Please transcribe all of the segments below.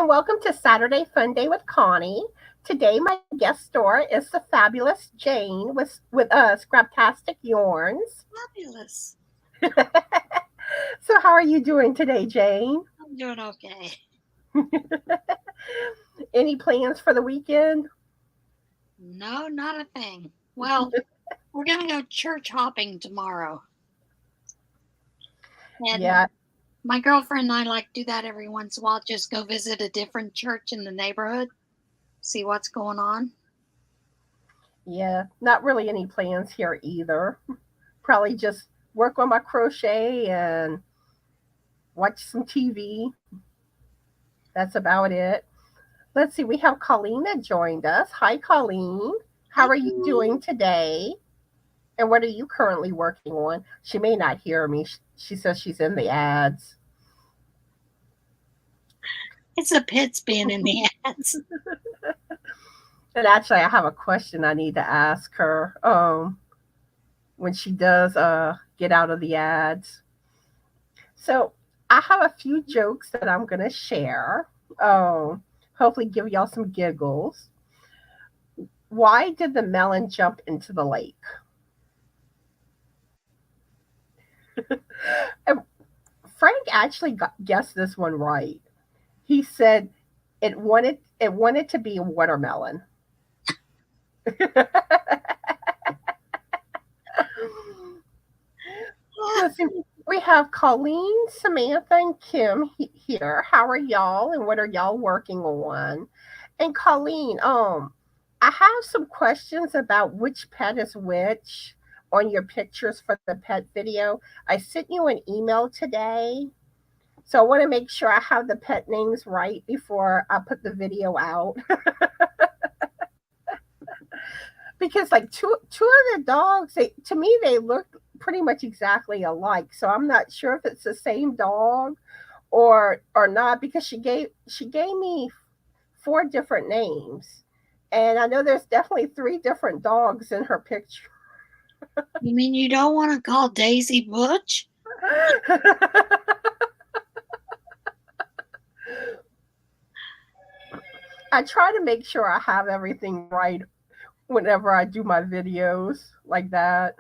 welcome to Saturday Fun Day with Connie. Today, my guest star is the fabulous Jane with Scraptastic Yarns. Fabulous. So, how are you doing today, Jane? I'm doing okay. Any plans for the weekend? No, not a thing. Well, we're going to go church hopping tomorrow. And Yeah, my girlfriend and I like to do that every once in a while, just go visit a different church in the neighborhood, see what's going on. yeah, not really any plans here either. Probably just work on my crochet and watch some TV. That's about it. Let's see, we have Colleen that joined us. Hi, Colleen. How Hi, are you Beanie. doing today? And what are you currently working on? She may not hear me. She says she's in the ads. It's the pits being in the ads. And actually, I have a question I need to ask her when she does get out of the ads. So I have a few jokes that I'm going to share. Um, Hopefully, give y'all some giggles. Why did the melon jump into the lake? And Frank actually guessed this one right. He said it wanted to be a watermelon. Let's see. We have Colleen, Samantha, and Kim here. How are y'all, and what are y'all working on? And Colleen, I have some questions about which pet is which on your pictures for the pet video. I sent you an email today, so I want to make sure I have the pet names right before I put the video out. Because like two of the dogs, to me they look pretty much exactly alike. So I'm not sure if it's the same dog or not, because she gave me four different names, and I know there's definitely three different dogs in her picture. You mean you don't want to call Daisy Butch? I try to make sure I have everything right whenever I do my videos like that.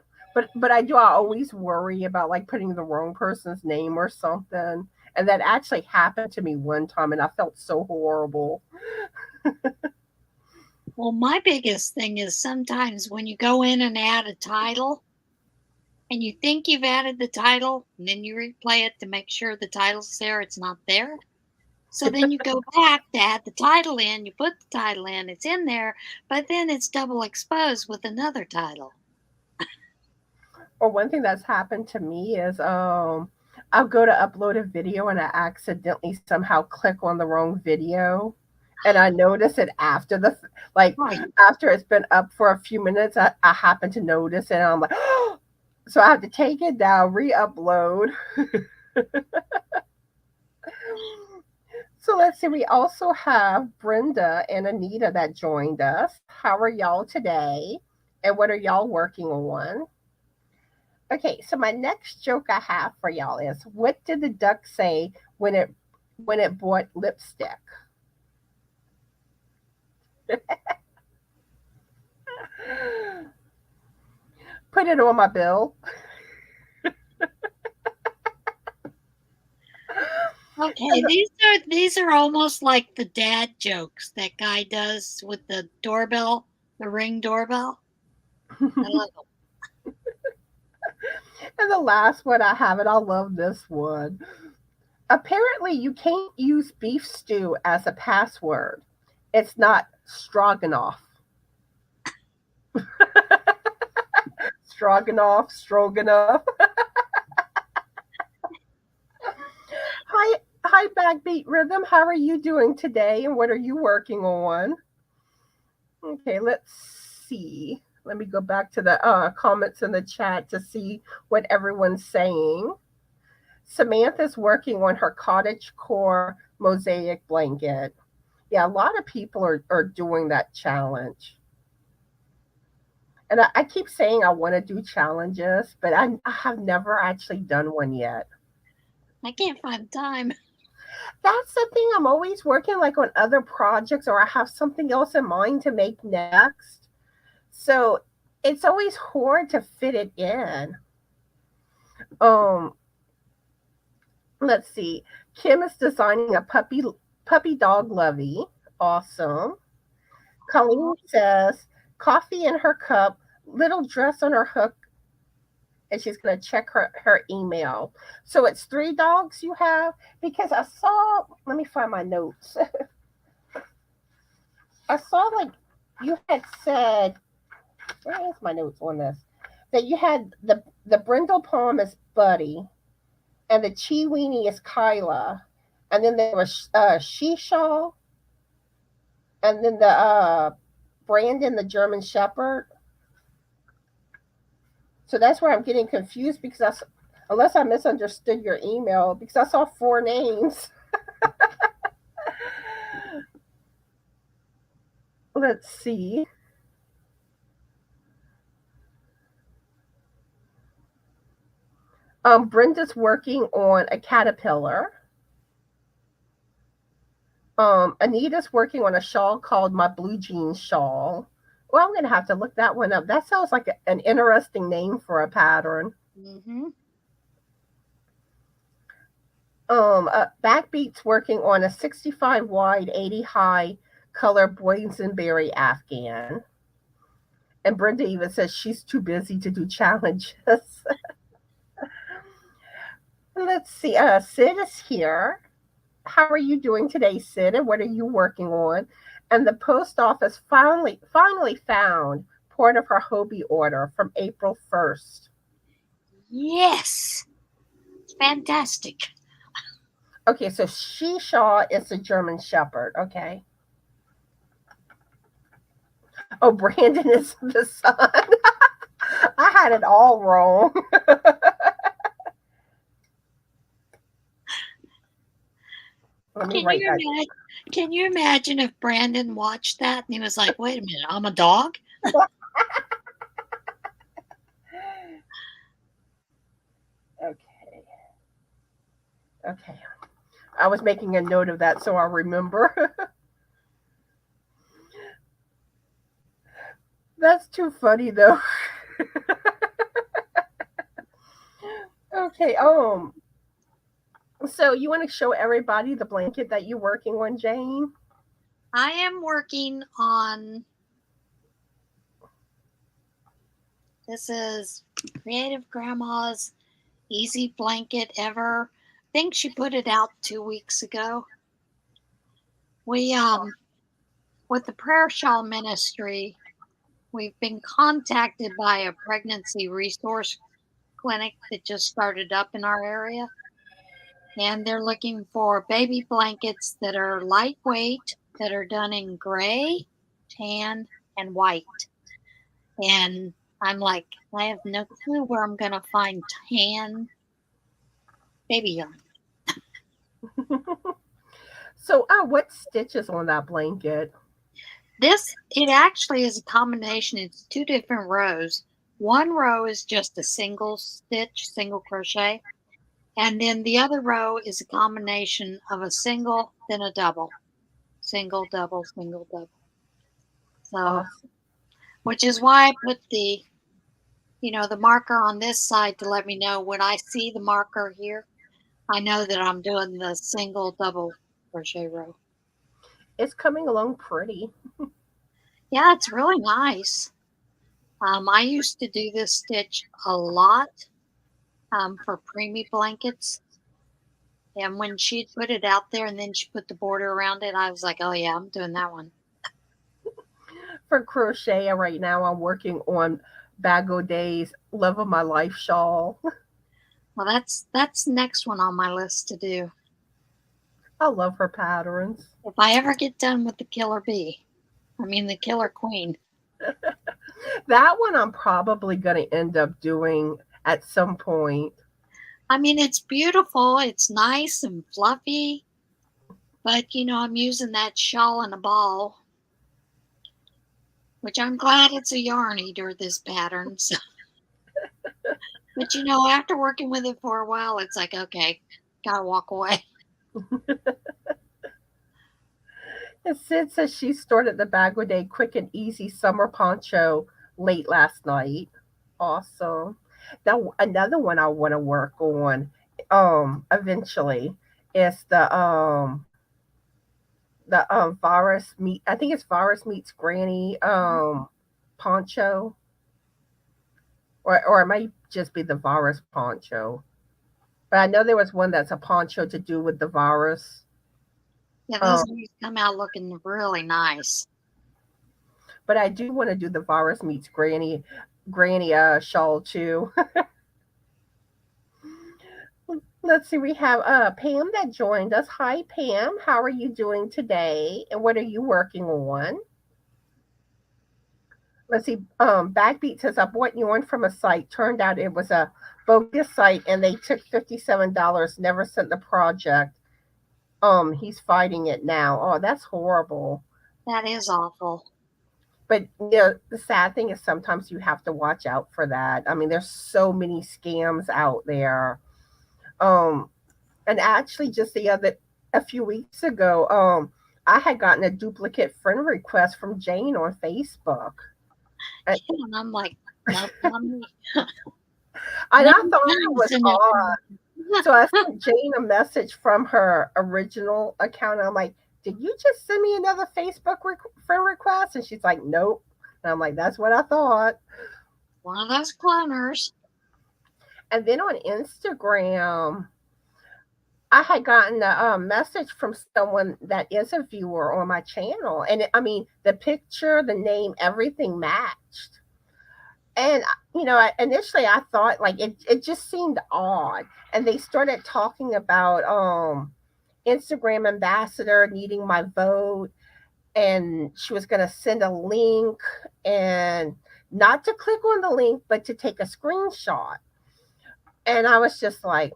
But I always worry about like putting the wrong person's name or something. And that actually happened to me one time and I felt so horrible. Well, my biggest thing is sometimes when you go in and add a title and you think you've added the title and then you replay it to make sure the title's there, it's not there. So then you go back to add the title in, you put the title in, it's in there, but then it's double exposed with another title. Or one thing that's happened to me is I'll go to upload a video and I accidentally somehow click on the wrong video. And I notice it after like Right. after it's been up for a few minutes. I happen to notice it and I'm like, oh, so I have to take it down, re-upload. So let's see. We also have Brenda and Anita that joined us. How are y'all today? And what are y'all working on? Okay, so my next joke I have for y'all is, what did the duck say when it bought lipstick? Put it on my bill. Okay, these are almost like the dad jokes that guy does with the doorbell, the Ring doorbell. I love them. And the last one I have, and I love this one. Apparently, you can't use beef stew as a password. It's not stroganoff. Stroganoff, stroganoff. Hi, Backbeat Rhythm. How are you doing today, and what are you working on? Okay, let's see. Let me go back to the comments in the chat to see what everyone's saying. Samantha's working on her cottage core mosaic blanket. Yeah, a lot of people are doing that challenge. And I keep saying I want to do challenges, but I have never actually done one yet. I can't find time. That's the thing. I'm always working like on other projects, or I have something else in mind to make next. So it's always hard to fit it in. Um, let's see. Kim is designing a puppy dog lovey. Awesome. Colleen says coffee in her cup, little dress on her hook, and she's going to check her email. So it's three dogs you have? Because I saw, let me find my notes. I saw like you had said, where is my notes on this? That you had the brindle palm is Buddy, and the Chi Weenie is Kyla, and then there was Shisha, and then the Brandon, the German Shepherd. So that's where I'm getting confused because unless I misunderstood your email, because I saw four names. Let's see. Brenda's working on a caterpillar. Anita's working on a shawl called My Blue Jeans Shawl. Well, I'm gonna have to look that one up. That sounds like an interesting name for a pattern. Mm-hmm. Backbeat's working on a 65 wide, 80 high color boysenberry Afghan. And Brenda even says she's too busy to do challenges. Let's see. Sid is here. How are you doing today, Sid? And what are you working on? And the post office finally found part of her Hobie order from April 1st. Yes. It's fantastic. Okay, so Shisha is a German Shepherd. Okay. Oh, Brandon is the son. I had it all wrong. Let me write that. Can you imagine if Brandon watched that and he was like, wait a minute, I'm a dog? Okay. Okay. I was making a note of that so I'll remember. That's too funny though. Okay. So you want to show everybody the blanket that you're working on, Jane? I am working on, this is Creative Grandma's Easy Blanket Ever. I think she put it out 2 weeks ago. We, with the Prayer Shawl Ministry, we've been contacted by a pregnancy resource clinic that just started up in our area. And they're looking for baby blankets that are lightweight, that are done in gray, tan, and white. And I'm like, I have no clue where I'm going to find tan baby yarn. So, what stitches on that blanket? It actually is a combination. It's two different rows. One row is just a single stitch, single crochet. And then the other row is a combination of a single, then a double. Single, double, single, double. So, which is why I put the marker on this side to let me know when I see the marker here, I know that I'm doing the single, double crochet row. It's coming along pretty. Yeah, it's really nice. I used to do this stitch a lot for preemie blankets. And when she'd put it out there and then she put the border around it, I was like, oh yeah, I'm doing that one. For crochet right now, I'm working on Bago Day's Love of My Life shawl. Well, that's the next one on my list to do. I love her patterns. If I ever get done with the Killer Bee, the Killer Queen. That one I'm probably going to end up doing at some point. It's beautiful. It's nice and fluffy. But, I'm using that shawl and a ball, which I'm glad it's a yarn eater, this pattern. So. But, after working with it for a while, it's like, okay, gotta walk away. And Sid says she started the Bagway quick and easy summer poncho late last night. Awesome. Now another one I want to work on eventually is the virus meet I think it's virus meets granny poncho, or it might just be the virus poncho. But I know there was one that's a poncho to do with the virus. Yeah, those Um, always come out looking really nice. but I do want to do the virus meets granny shawl too. Let's see, we have Pam that joined us. Hi Pam, how are you doing today? And what are you working on? Let's see, Backbeat says I bought yarn from a site. Turned out it was a bogus site and they took $57, never sent the project. He's fighting it now. Oh, that's horrible. That is awful. But you know, the sad thing is sometimes you have to watch out for that. I mean, there's so many scams out there. Um, and actually, just a few weeks ago, I had gotten a duplicate friend request from Jane on Facebook, and, And I'm like, nope, not me. and I No thought it was thanks. And odd. So I sent Jane a message from her original account. I'm like, "Did you just send me another friend request?" And she's like, "Nope." And I'm like, "That's what I thought." one of those cloners. And then on Instagram, I had gotten a message from someone that is a viewer on my channel, and I mean, the picture, the name, everything matched. And you know, initially I thought like it just seemed odd, and they started talking about Instagram ambassador needing my vote, and she was going to send a link, and not to click on the link, but to take a screenshot. And I was just like,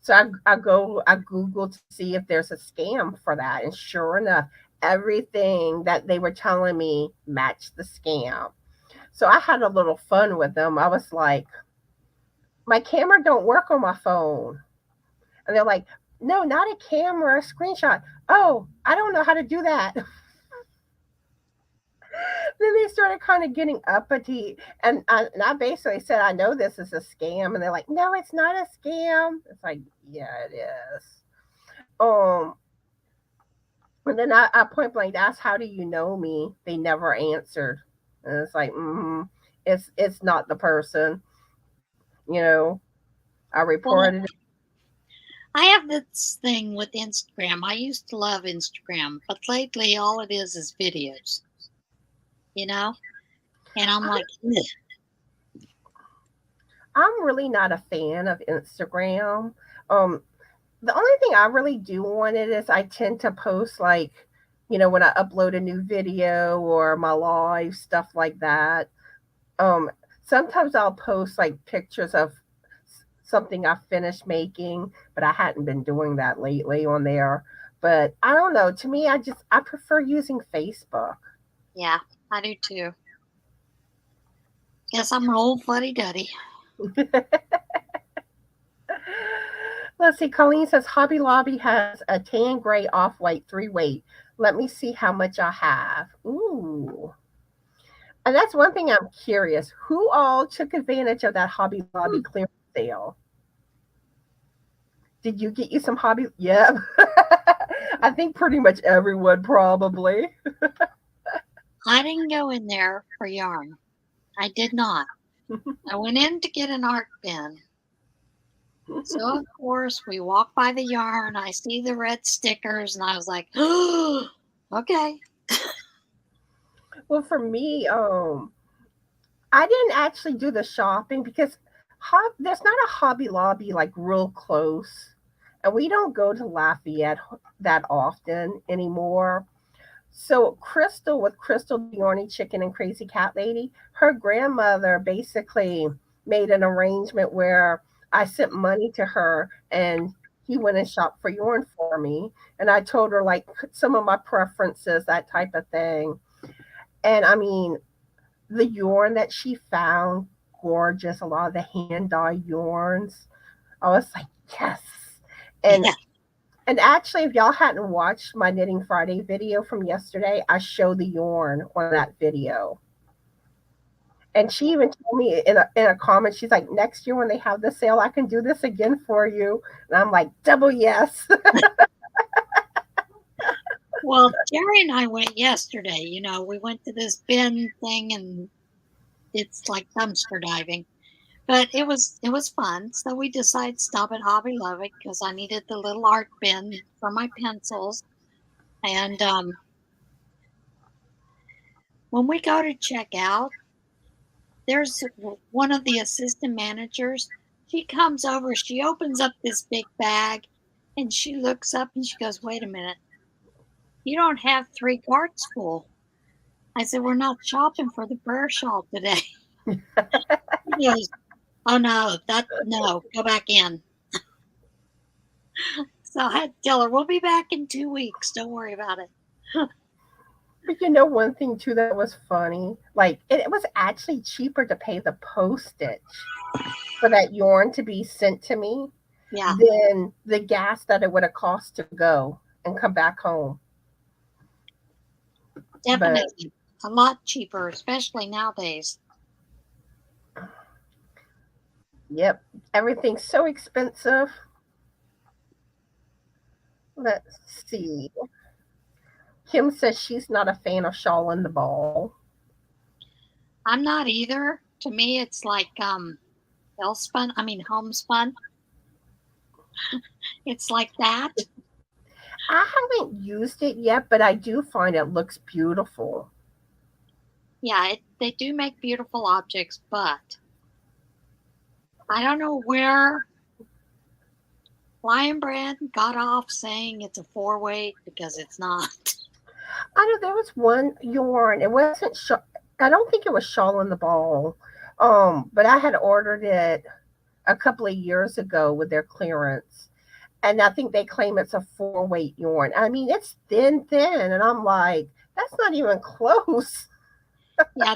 So I Googled to see if there's a scam for that. And sure enough, everything that they were telling me matched the scam. So I had a little fun with them. I was like, my camera don't work on my phone. And they're like, no, not a camera, a screenshot. Oh, I don't know how to do that. Then they started kind of getting uppity, and I basically said, I know this is a scam, and they're like, no, it's not a scam. It's like, yeah, it is. Um, and then I point blank asked, how do you know me? They never answered, and it's like, it's not the person, you know. I Well, reported it. I have this thing with Instagram. I used to love Instagram, but lately all it is videos, you know? And I'm I'm, like, ugh. I'm really not a fan of Instagram. Um, the only thing I really do on it is I tend to post like, you know, when I upload a new video or my live stuff like that. Um, Sometimes I'll post like pictures of something I finished making, but I hadn't been doing that lately on there. But I don't know. To me, I prefer using Facebook. Yeah, I do too. Guess I'm an old fuddy duddy. Let's see. Colleen says Hobby Lobby has a tan gray off white 3 weight. Let me see how much I have. Ooh. And that's one thing I'm curious. Who all took advantage of that Hobby Lobby clearance sale? Did you get you some hobby? Yeah. I think pretty much everyone probably. I didn't go in there for yarn. I did not. I went in to get an art bin. So, of course, we walk by the yarn. I see the red stickers, and I was like, oh, okay. Well, for me, I didn't actually do the shopping because there's not a Hobby Lobby like real close, and we don't go to Lafayette that often anymore. So Crystal with Crystal the Orny Chicken and Crazy Cat Lady, her grandmother basically made an arrangement where I sent money to her and he went and shopped for yarn for me. And I told her like some of my preferences, that type of thing. And I mean, the yarn that she found, gorgeous, a lot of the hand dye yarns. I was like, yes. And Yeah. and actually, if y'all hadn't watched my Knitting Friday video from yesterday, I show the yarn on that video. And she even told me in a comment, she's like, next year when they have the sale, I can do this again for you. And I'm like, double yes. Well, Jerry and I went yesterday. We went to this bin thing, and it's like dumpster diving. But it was fun. So we decided to stop at Hobby Lobby because I needed the little art bin for my pencils. And when we go to check out, there's one of the assistant managers. She comes over, she opens up this big bag, and she looks up and she goes, "Wait a minute, you don't have 3 carts full." I said, "We're not shopping for the prayer shawl today." She goes, "Oh no, no, go back in." So I had to tell her, "We'll be back in 2 weeks. Don't worry about it." But you know, one thing too that was funny, like it was actually cheaper to pay the postage for that yarn to be sent to me Yeah, than the gas that it would have cost to go and come back home. But definitely. A lot cheaper, especially nowadays. yep, everything's so expensive. Let's see. Kim says she's not a fan of shawl in the ball. I'm not either. To me, it's like homespun. It's like that. I haven't used it yet, but I do find it looks beautiful. Yeah, they do make beautiful objects, but I don't know where Lion Brand got off saying it's a 4-weight because it's not. I know there was one yarn. It wasn't. I don't think it was shawl in the ball. But I had ordered it a couple of years ago with their clearance, and I think they claim it's a 4-weight yarn. I mean, it's thin, and I'm like, that's not even close. Yeah,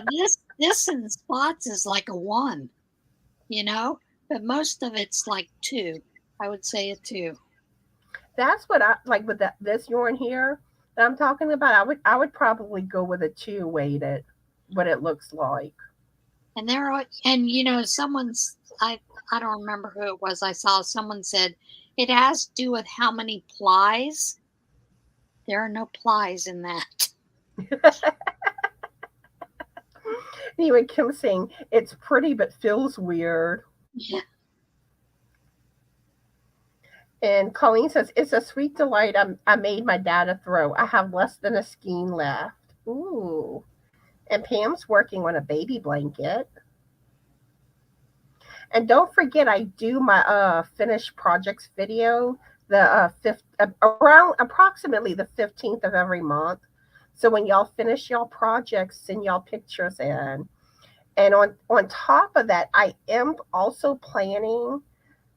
this in spots is like a 1, you know, but most of it's like 2. I would say a 2. That's what I like with this yarn here that I'm talking about. I would probably go with a 2 weighted. What it looks like. And someone's I don't remember who it was. I saw someone said it has to do with how many plies. There are no plies in that. Anyway, Kim saying it's pretty but feels weird. Yeah. And Colleen says, it's a sweet delight. I made my dad a throw. I have less than a skein left. Ooh. And Pam's working on a baby blanket. And don't forget, I do my finished projects video around approximately the 15th of every month. So when y'all finish y'all projects, send y'all pictures in. And on top of that, I am also planning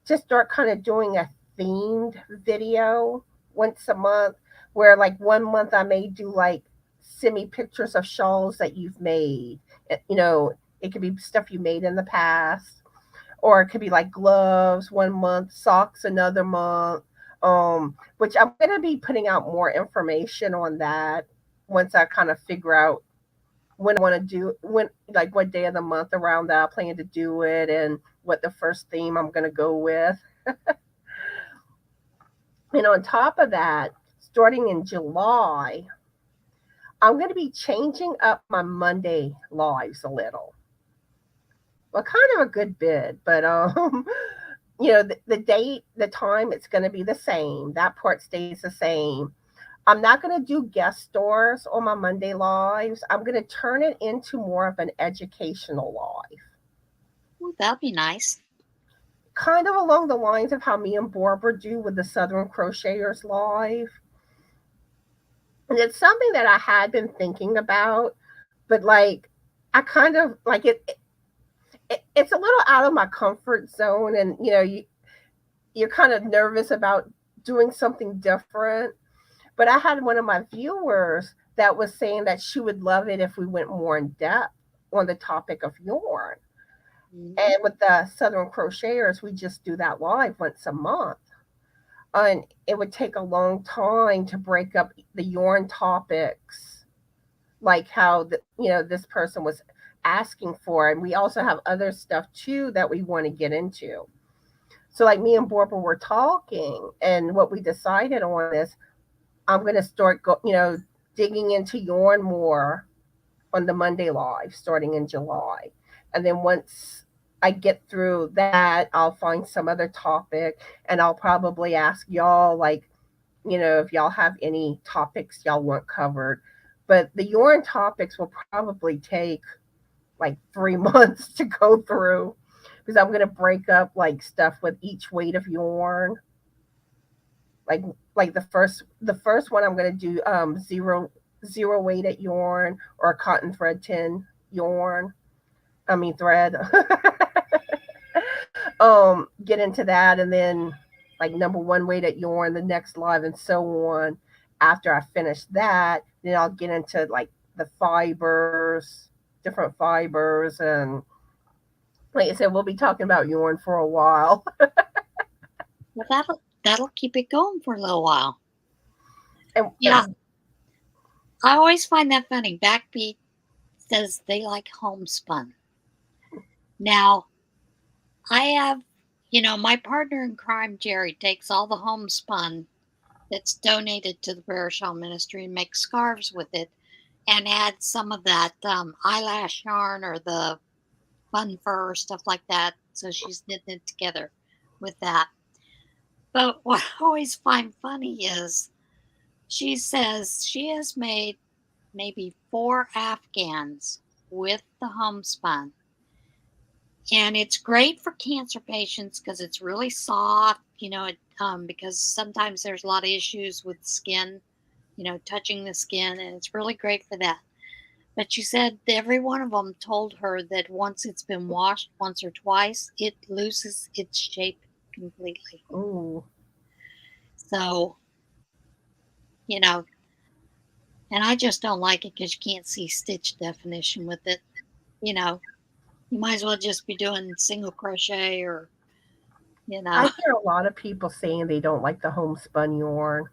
to start kind of doing a themed video once a month, where like one month I may do like send me pictures of shawls that you've made. It could be stuff you made in the past, or it could be like gloves one month, socks another month. Which I'm going to be putting out more information on that once I kind of figure out when I want to do like what day of the month around that I plan to do it, and what the first theme I'm going to go with. And on top of that, starting in July, I'm going to be changing up my Monday lives a little. Well, kind of a good bit, but the date, the time, it's going to be the same. That part stays the same. I'm not going to do guest stars on my Monday lives. I'm going to turn it into more of an educational live. Ooh, that'd be nice. Kind of along the lines of how me and Barbara do with the Southern Crocheters Live. And it's something that I had been thinking about, but like, I kind of like it's a little out of my comfort zone. And, you're kind of nervous about doing something different. But I had one of my viewers that was saying that she would love it if we went more in depth on the topic of yarn. Mm-hmm. And with the Southern Crocheters, we just do that live once a month. and it would take a long time to break up the yarn topics, like how this person was asking for, and we also have other stuff too that we want to get into. So like me and Barbara were talking, and what we decided on is I'm going to start digging into yarn more on the Monday live starting in July. And then once I get through that, I'll find some other topic, and I'll probably ask y'all, like, if y'all have any topics y'all want covered. But the yarn topics will probably take like 3 months to go through, because I'm going to break up like stuff with each weight of yarn. Like the first one I'm going to do zero weighted yarn, or a cotton thread 10 yarn. I mean thread. Get into that, and then like number one weighted yarn the next live, and so on. After I finish that, then I'll get into like the fibers, different fibers, and like I said, we'll be talking about yarn for a while. Well, that'll keep it going for a little while. And Yeah, I always find that funny. Backbeat says they like homespun. Now, I have, my partner in crime, Jerry, takes all the homespun that's donated to the Prayer Shawl Ministry and makes scarves with it, and adds some of that eyelash yarn or the fun fur, stuff like that. So she's knitting it together with that. But what I always find funny is she says she has made maybe 4 Afghans with the homespun. And it's great for cancer patients because it's really soft, because sometimes there's a lot of issues with skin, touching the skin, and it's really great for that. But she said every one of them told her that once it's been washed once or twice, it loses its shape completely. ooh. So, you know, and I just don't like it because you can't see stitch definition with it. You know, you might as well just be doing single crochet or, you I know. hear a lot of people saying they don't like the homespun yarn.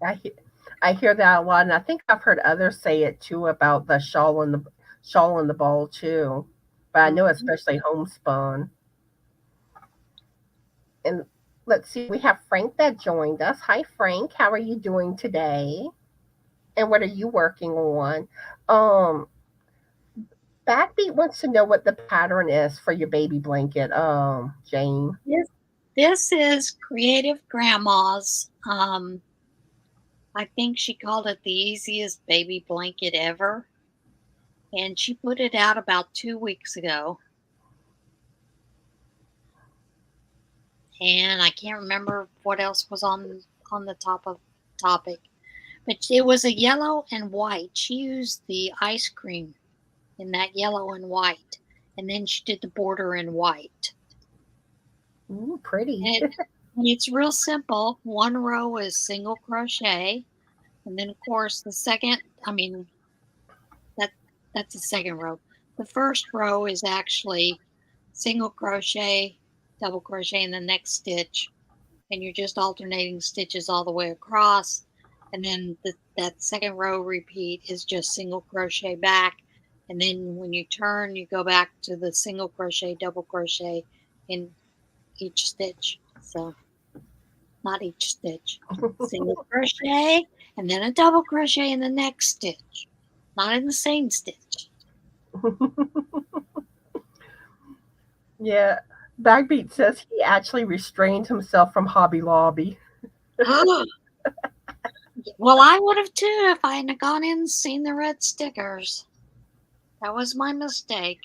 I hear, I hear that a lot, and I think I've heard others say it too about the shawl and the ball too. But I know especially homespun. And let's see, we have Frank that joined us. Hi, Frank. How are you doing today? And what are you working on? Um, Backbeat wants to know what the pattern is for your baby blanket. Jane. This, this is Creative Grandma's. I think she called it the easiest baby blanket ever. And she put it out about 2 weeks ago. And I can't remember what else was on the topic. But it was a yellow and white. She used the ice cream in that yellow and white. And then she did the border in white. Ooh, pretty. And it's real simple. One row is single crochet. And then of course the second, that that's the second row. The first row is actually single crochet, double crochet in the next stitch, and you're just alternating stitches all the way across. And then that second row repeat is just single crochet back, and then when you turn, you go back to the single crochet, double crochet in each stitch. So not each stitch, single crochet and then a double crochet in the next stitch, not in the same stitch. Yeah. Backbeat says he actually restrained himself from Hobby Lobby. Well, I would have too if I hadn't gone in and seen the red stickers. That was my mistake.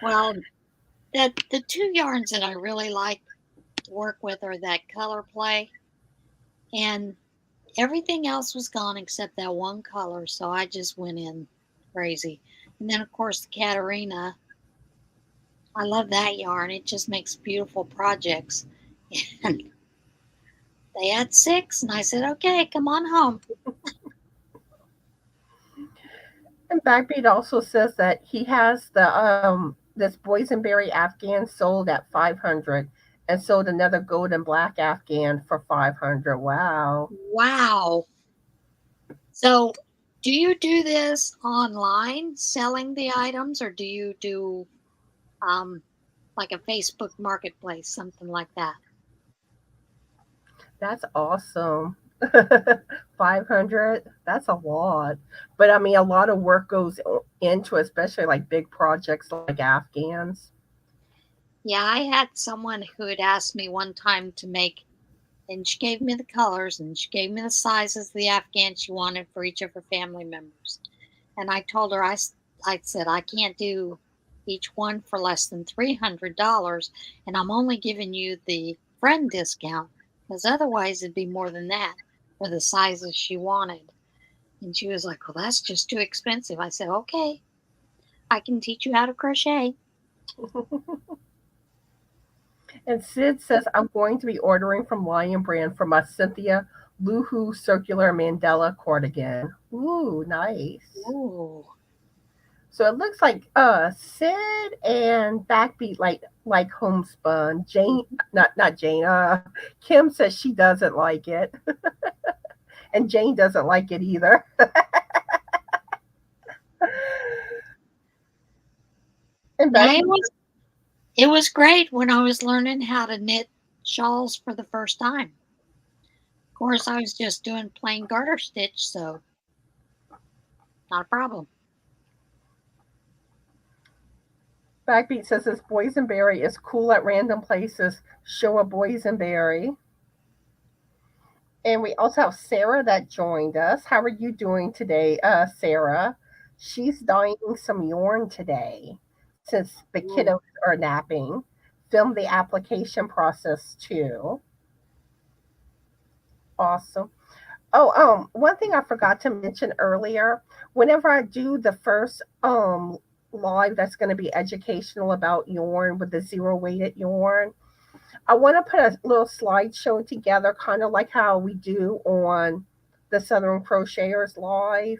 Well, the 2 yarns that I really like to work with are that color play, and everything else was gone except that one color, so I just went in crazy. And then of course the Katarina. I love that yarn. It just makes beautiful projects. And they had 6, and I said, okay, come on home. And Backbeat also says that he has the this boysenberry Afghan sold at 500 and sold another golden black Afghan for 500. Wow. Wow. So, do you do this online, selling the items, or do you do um, like a Facebook marketplace, something like that? That's awesome. 500, that's a lot. But I mean, a lot of work goes into it, especially like big projects like Afghans. Yeah, I had someone who had asked me one time to make, and she gave me the colors and she gave me the sizes of the Afghan she wanted for each of her family members. And I told her, I said, I can't do each one for less than $300. And I'm only giving you the friend discount because otherwise it'd be more than that for the sizes she wanted. And she was like, well, that's just too expensive. I said, okay, I can teach you how to crochet. And Sid says, I'm going to be ordering from Lion Brand for my Cynthia Luhu Circular Mandela cardigan. Ooh, nice. Ooh. So it looks like Sid and Backbeat like homespun. Jane, not Jane. Kim says she doesn't like it, and Jane doesn't like it either. And Yeah, Backbeat, it was great when I was learning how to knit shawls for the first time. Of course, I was just doing plain garter stitch, so not a problem. Backbeat says this boysenberry is cool at random places. Show a boysenberry. And we also have Sarah that joined us. How are you doing today, Sarah? She's dyeing some yarn today since the Ooh. kiddos are napping. Film the application process too. Awesome. Oh, one thing I forgot to mention earlier, whenever I do the first live that's going to be educational about yarn with the zero weighted yarn, I want to put a little slideshow together, kind of like how we do on the Southern Crocheters Live.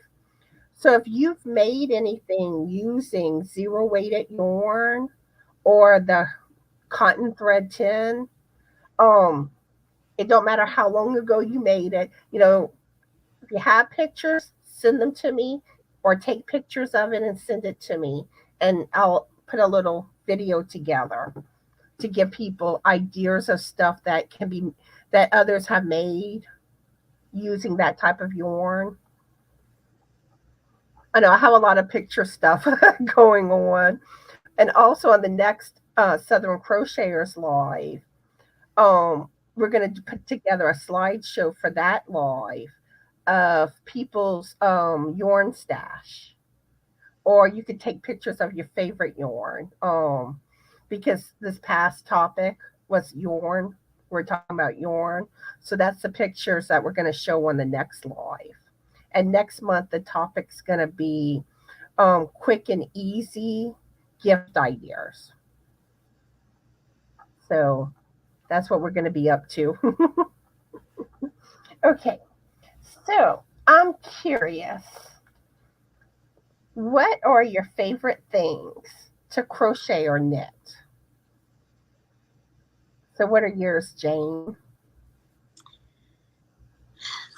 So if you've made anything using zero weighted yarn or the cotton thread tin, um, it don't matter how long ago you made it. If you have pictures, send them to me, or take pictures of it and send it to me, and I'll put a little video together to give people ideas of stuff that others have made using that type of yarn. I know I have a lot of picture stuff going on, and also on the next Southern Crocheters Live, we're going to put together a slideshow for that live of people's yarn stash, or you could take pictures of your favorite yarn. Because this past topic was yarn. We're talking about yarn. So that's the pictures that we're going to show on the next live. And next month, the topic's going to be quick and easy gift ideas. So that's what we're going to be up to. Okay. So I'm curious, what are your favorite things to crochet or knit? So what are yours, Jane?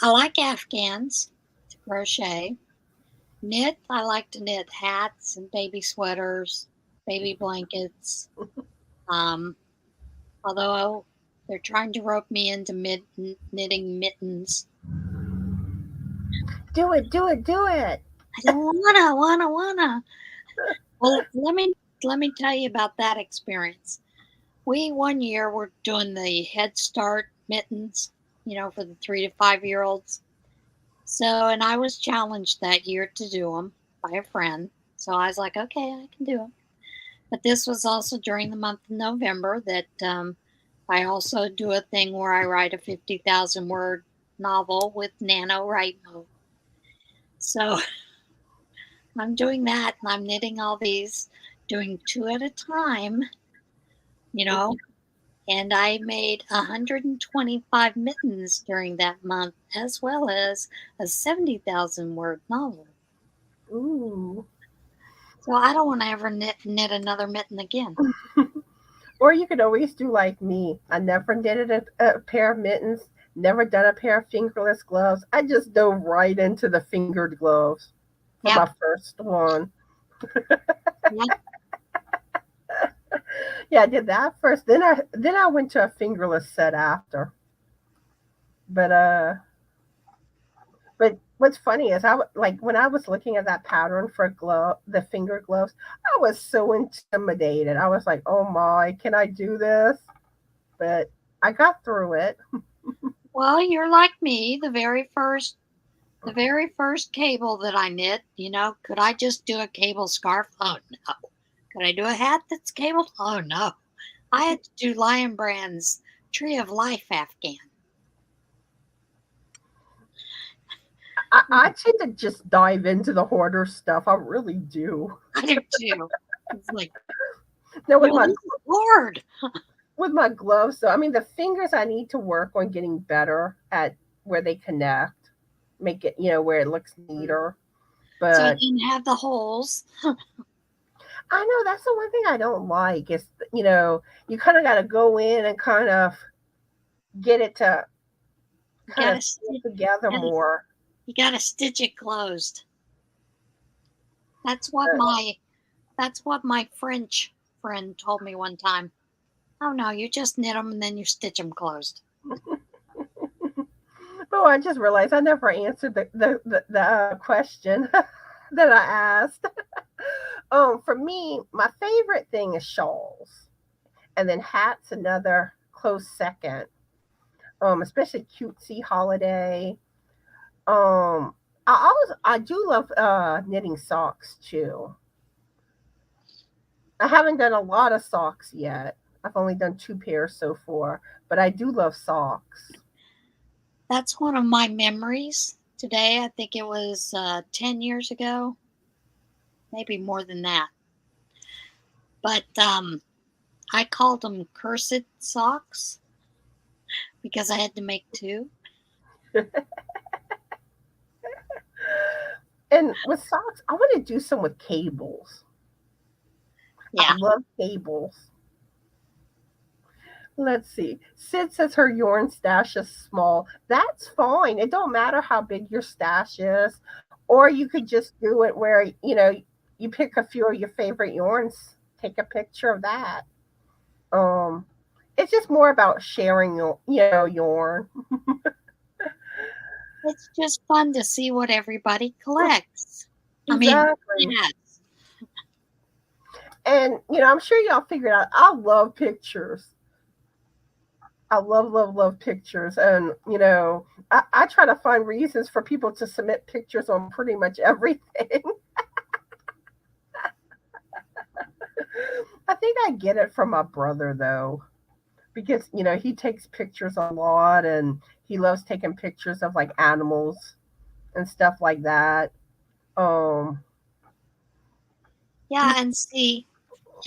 I like Afghans to crochet. Knit, I like to knit hats and baby sweaters, baby blankets. Um, although they're trying to rope me into knitting mittens. Do it, do it, do it. I don't wanna. Well, let me tell you about that experience. We one year were doing the Head Start mittens, for the 3 to 5 year olds. So, and I was challenged that year to do them by a friend. So I was like, okay, I can do them. But this was also during the month of November that I also do a thing where I write a 50,000 word novel with NaNoWriMo. So I'm doing that and I'm knitting all these, doing 2 at a time, you know, and I made 125 mittens during that month, as well as a 70,000 word novel. Ooh. So I don't want to ever knit another mitten again. Or you could always do like me. I never knitted a pair of mittens, never done a pair of fingerless gloves. I just dove right into the fingered gloves for Yep. my first one. Yep. Yeah, I did that first. Then I went to a fingerless set after. But but what's funny is like when I was looking at that pattern for the finger gloves, I was so intimidated. I was like, "Oh my, can I do this?" But I got through it. Well, you're like me. The very first cable that I knit, could I just do a cable scarf? Oh no. Could I do a hat that's cabled? Oh no. I had to do Lion Brand's Tree of Life Afghan. I tend to just dive into the hoarder stuff. I really do. I do too. It's like, Now with my this is hard. gloves, though, I mean the fingers I need to work on getting better at where they connect, make it where it looks neater. So it But didn't have the holes. I know that's the one thing I don't like is you kind of got to go in and kind of get it to You kind of gotta stick stitch. together more. You gotta stitch it closed. That's what Uh, my that's what my French friend told me one time. Oh no, you just knit them and then you stitch them closed. Oh, I just realized I never answered the question that I asked. For me, my favorite thing is shawls, and then hats another close second. Especially cutesy holiday. I do love knitting socks too. I haven't done a lot of socks yet. I've only done 2 pairs so far, but I do love socks. That's one of my memories today. I think it was 10 years ago, maybe more than that. But I called them cursed socks because I had to make two. And with socks, I want to do some with cables. I Yeah, love cables. Let's see. Sid says her yarn stash is small. That's fine. It don't matter how big your stash is. Or you could just do it where, you pick a few of your favorite yarns, take a picture of that. Um, it's just more about sharing yarn. it's just fun to see what everybody collects. I mean, Exactly. yes. And, I'm sure y'all figured out I love pictures. I love, love, love pictures. And, I try to find reasons for people to submit pictures on pretty much everything. I think I get it from my brother, though, because, he takes pictures a lot and he loves taking pictures of like animals and stuff like that. Um, Yeah, and see,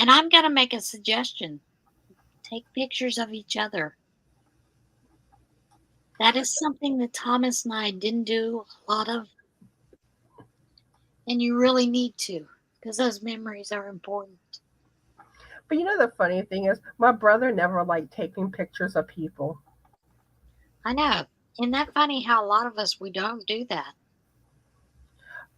and I'm going to make a suggestion. Take pictures of each other. That is something that Thomas and I didn't do a lot of, and you really need to because those memories are important. but the funny thing is, my brother never liked taking pictures of people. I know. Isn't that funny how a lot of us we don't do that?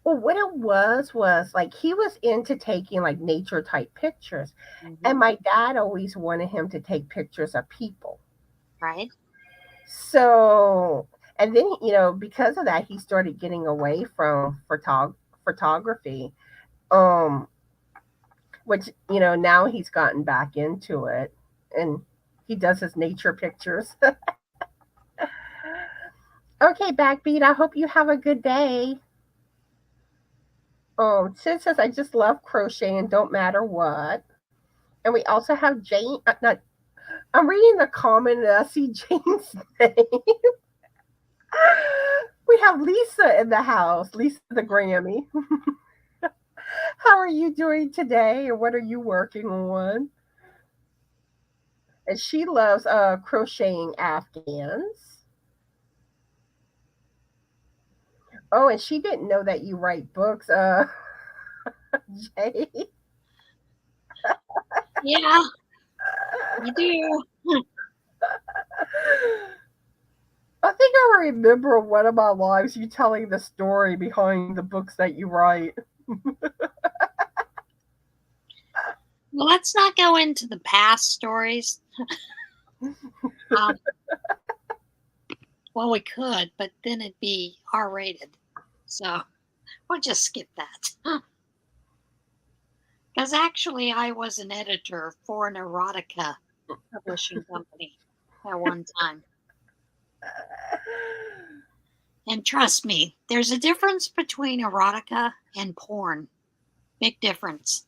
Well, what it was like he was into taking like nature type pictures, Hmm. and my dad always wanted him to take pictures of people. Right? So, and then because of that, he started getting away from photography. Um, which now he's gotten back into it, and he does his nature pictures. Okay, Backbeat. I hope you have a good day. Sid says I just love crocheting, don't matter what. And we also have Jane. Not, I'm reading the comment and I see Jane's name. We have Lisa in the house. Lisa the Grammy. How are you doing today, and what are you working on? And she loves crocheting afghans. Oh, and she didn't know that you write books. Jay. Yeah, I do. I think I remember one of my lives you telling the story behind the books that you write. Well, let's not go into the past stories. Um, well, we could, but then it'd be R-rated. So we'll just skip that. Because actually, I was an editor for an erotica publishing company at one time. And trust me, there's a difference between erotica and porn. Big difference.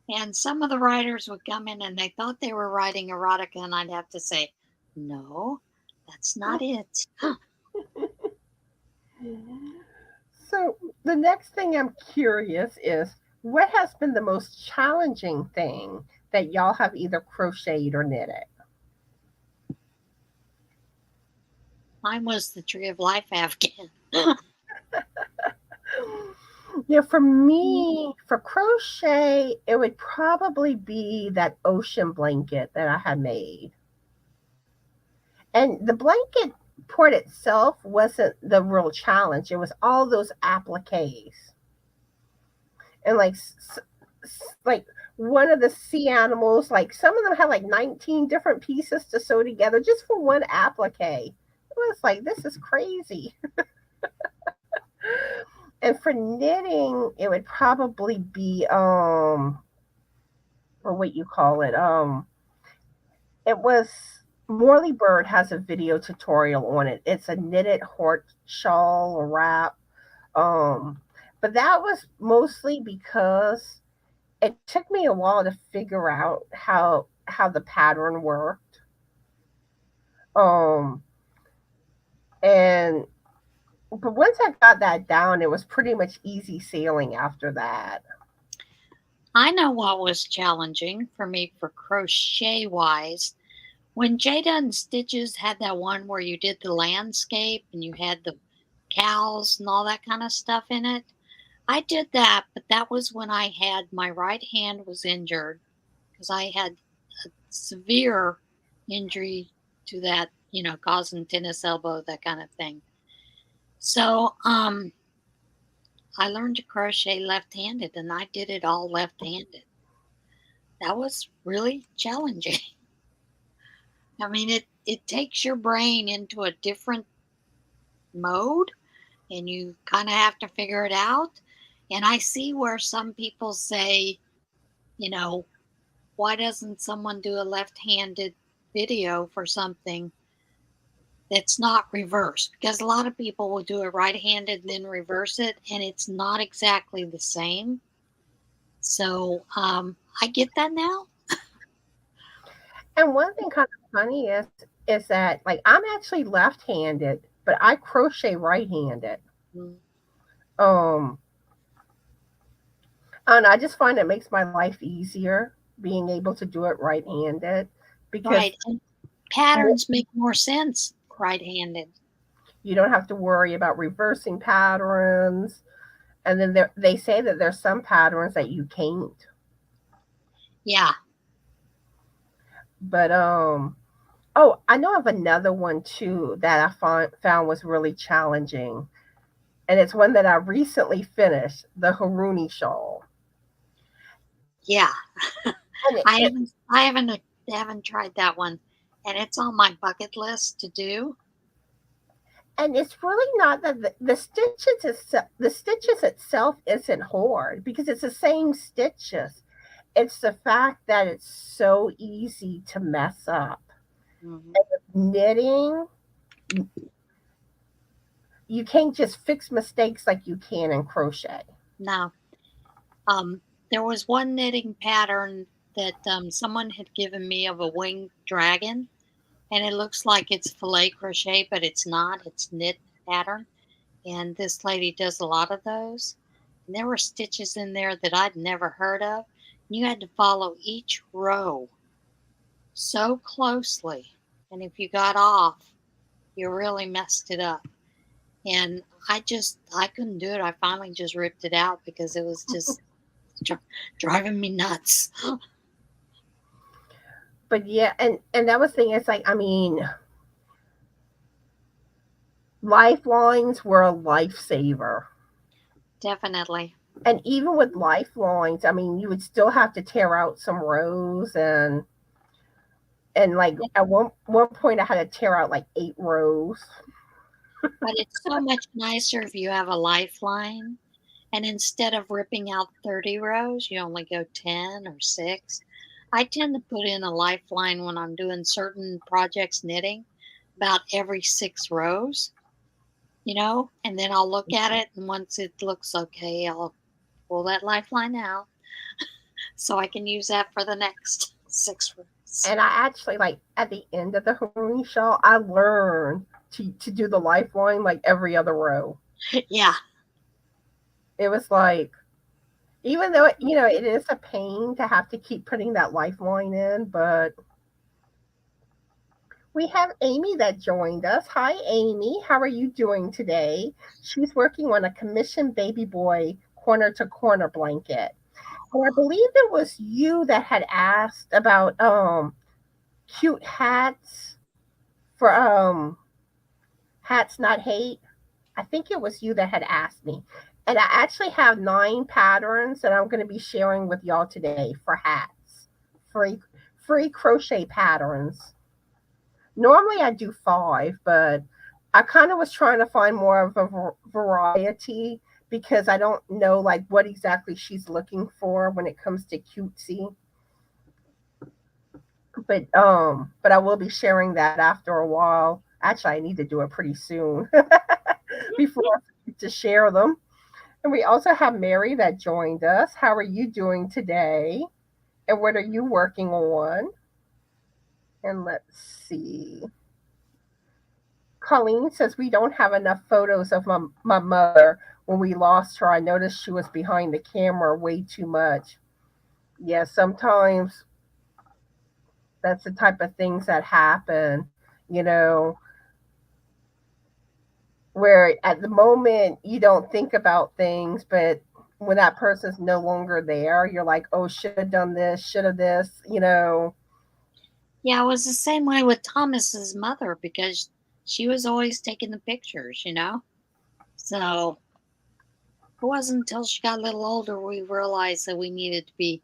And some of the writers would come in and they thought they were writing erotica, and I'd have to say, no, that's not it. So the next thing I'm curious is what has been the most challenging thing that y'all have either crocheted or knitted? Mine was the Tree of Life Afghan. Yeah, for me, for crochet, it would probably be that ocean blanket that I had made. And the blanket port itself wasn't the real challenge. It was all those appliques. And like one of the sea animals, like some of them had like 19 different pieces to sew together just for one applique. It was like, this is crazy. And for knitting, it would probably be or what you call it. It was Morley Bird has a video tutorial on it. It's a knitted hort shawl or wrap. Um, but that was mostly because it took me a while to figure out how the pattern worked. Um, and but once I got that down, it was pretty much easy sailing after that. I know what was challenging for me for crochet wise. When J Done Stitches had that one where you did the landscape and you had the cows and all that kind of stuff in it, I did that, but that was when I had my right hand was injured because I had a severe injury to that, causing tennis elbow, that kind of thing. So, I learned to crochet left-handed and I did it all left-handed. That was really challenging. I mean, it takes your brain into a different mode and you kind of have to figure it out. And I see where some people say, you know, why doesn't someone do a left-handed video for something that's not reversed? Because a lot of people will do it right-handed then reverse it and it's not exactly the same. So I get that now. And one thing kind of funny is that like I'm actually left-handed, but I crochet right-handed. Mm. Um, and I just find it makes my life easier being able to do it right-handed because Right. And patterns make more sense right-handed. you don't have to worry about reversing patterns. And then they say that there's some patterns that you can't. Yeah. But oh, I know of another one too that found was really challenging. And it's one that I recently finished, the Haruni shawl. Yeah. And it, it I haven't tried that one. And it's on my bucket list to do. and it's really not that the stitches itself isn't hard because it's the same stitches. It's the fact that it's so easy to mess up. Hmm. Knitting, you can't just fix mistakes like you can in crochet. Now, there was one knitting pattern that someone had given me of a winged dragon, and it looks like it's filet crochet, but it's not. It's knit pattern. And this lady does a lot of those. And there were stitches in there that I'd never heard of. You had to follow each row so closely. And if you got off, you really messed it up. And I couldn't do it. I finally just ripped it out because it was just driving me nuts. But yeah, and that was the thing. It's like, I mean, lifelines were a lifesaver. Definitely. And even with lifelines, I mean, you would still have to tear out some rows, and like at one point I had to tear out like 8 rows. But it's so much nicer if you have a lifeline. And instead of ripping out 30 rows, you only go 10 or 6. I tend to put in a lifeline when I'm doing certain projects knitting about every 6 rows, and then I'll look at it. And once it looks okay, I'll pull that lifeline out so I can use that for the next 6 rows. And I actually, like, at the end of the Haroon shawl, I learned to do the lifeline like every other row. Yeah. It was like, even though it is a pain to have to keep putting that lifeline in, but we have Amy that joined us. Hi, Amy. How are you doing today? She's working on a commissioned baby boy corner to corner blanket. And I believe it was you that had asked about cute hats for hats not hate. I think it was you that had asked me. And I actually have 9 patterns that I'm going to be sharing with y'all today for hats. Free crochet patterns. Normally I do 5, but I kind of was trying to find more of a variety because I don't know like what exactly she's looking for when it comes to cutesy. But I will be sharing that after a while. Actually, I need to do it pretty soon before I forget to share them. And we also have Mary that joined us. How are you doing today? And what are you working on? And let's see. Colleen says we don't have enough photos of my mother. When we lost her, I noticed she was behind the camera way too much. Yeah, sometimes that's the type of things that happen, you know, where at the moment you don't think about things, but when that person's no longer there, you're like, oh, should have done this, should have this. Yeah, it was the same way with Thomas's mother because she was always taking the pictures. So it wasn't until she got a little older we realized that we needed to be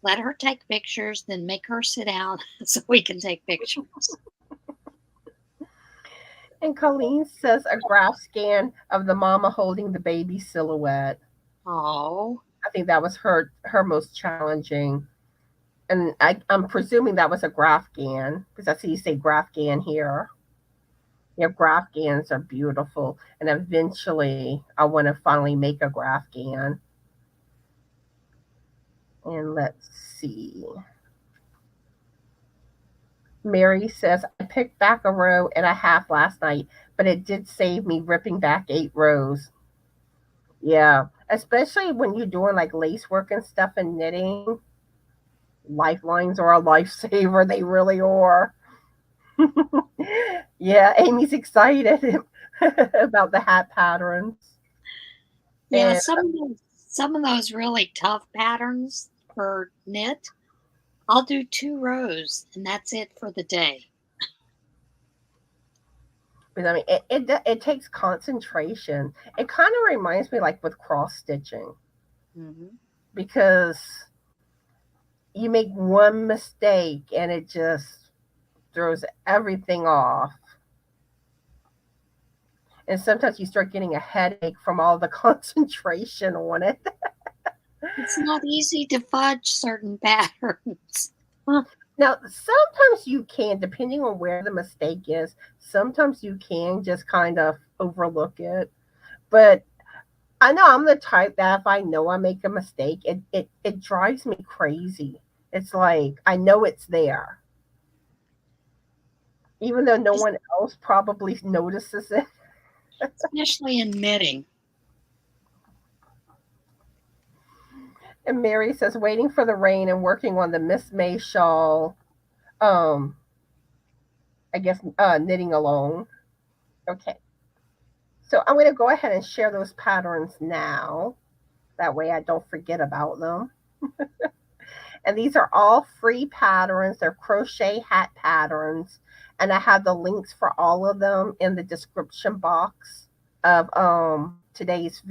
let her take pictures, then make her sit down so we can take pictures. And Colleen says a graph scan of the mama holding the baby silhouette. Oh, I think that was her most challenging. And I'm presuming that was a graph gan because I see you say graph gan here. Yeah, graph gans are beautiful. And eventually I want to finally make a graph gan. And let's see. Mary says, I picked back a row and a half last night, but it did save me ripping back 8 rows. Yeah, especially when you're doing like lace work and stuff and knitting. Lifelines are a lifesaver. They really are. Yeah, Amy's excited about the hat patterns. yeah. And Some of those really tough patterns for knit, I'll do 2 rows and that's it for the day. I mean, it takes concentration. It kind of reminds me like with cross stitching Hmm. because you make one mistake and it just throws everything off. And sometimes you start getting a headache from all the concentration on it. It's not easy to fudge certain patterns. Now, sometimes you can, depending on where the mistake is, sometimes you can just kind of overlook it. But I know I'm the type that if I know I make a mistake, it drives me crazy. It's like I know it's there, even though no one else probably notices it. Especially in knitting. And Mary says, waiting for the rain and working on the Miss May shawl. Um, I guess knitting alone. Okay. So I'm going to go ahead and share those patterns now. That way I don't forget about them. And these are all free patterns. They're crochet hat patterns. And I have the links for all of them in the description box of today's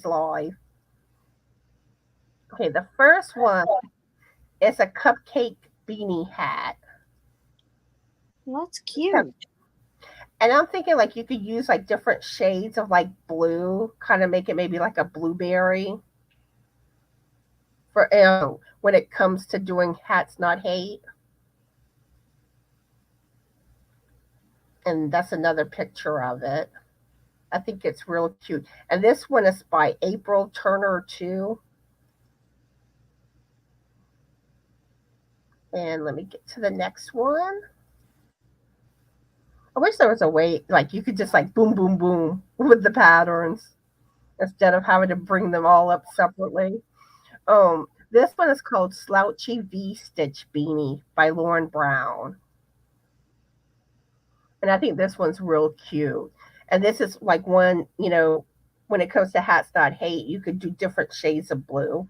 live. Okay, the first one is a cupcake beanie hat. Well, that's cute. And I'm thinking like you could use like different shades of like blue, kind of make it maybe like a blueberry for when it comes to doing hats not hate. And that's another picture of it. I think it's real cute. And this one is by April Turner too. And let me get to the next one. I wish there was a way like you could just like boom boom boom with the patterns instead of having to bring them all up separately. This one is called Slouchy V Stitch Beanie by Lauren Brown. And I think this one's real cute. And this is like one, when it comes to hats not hate, you could do different shades of blue.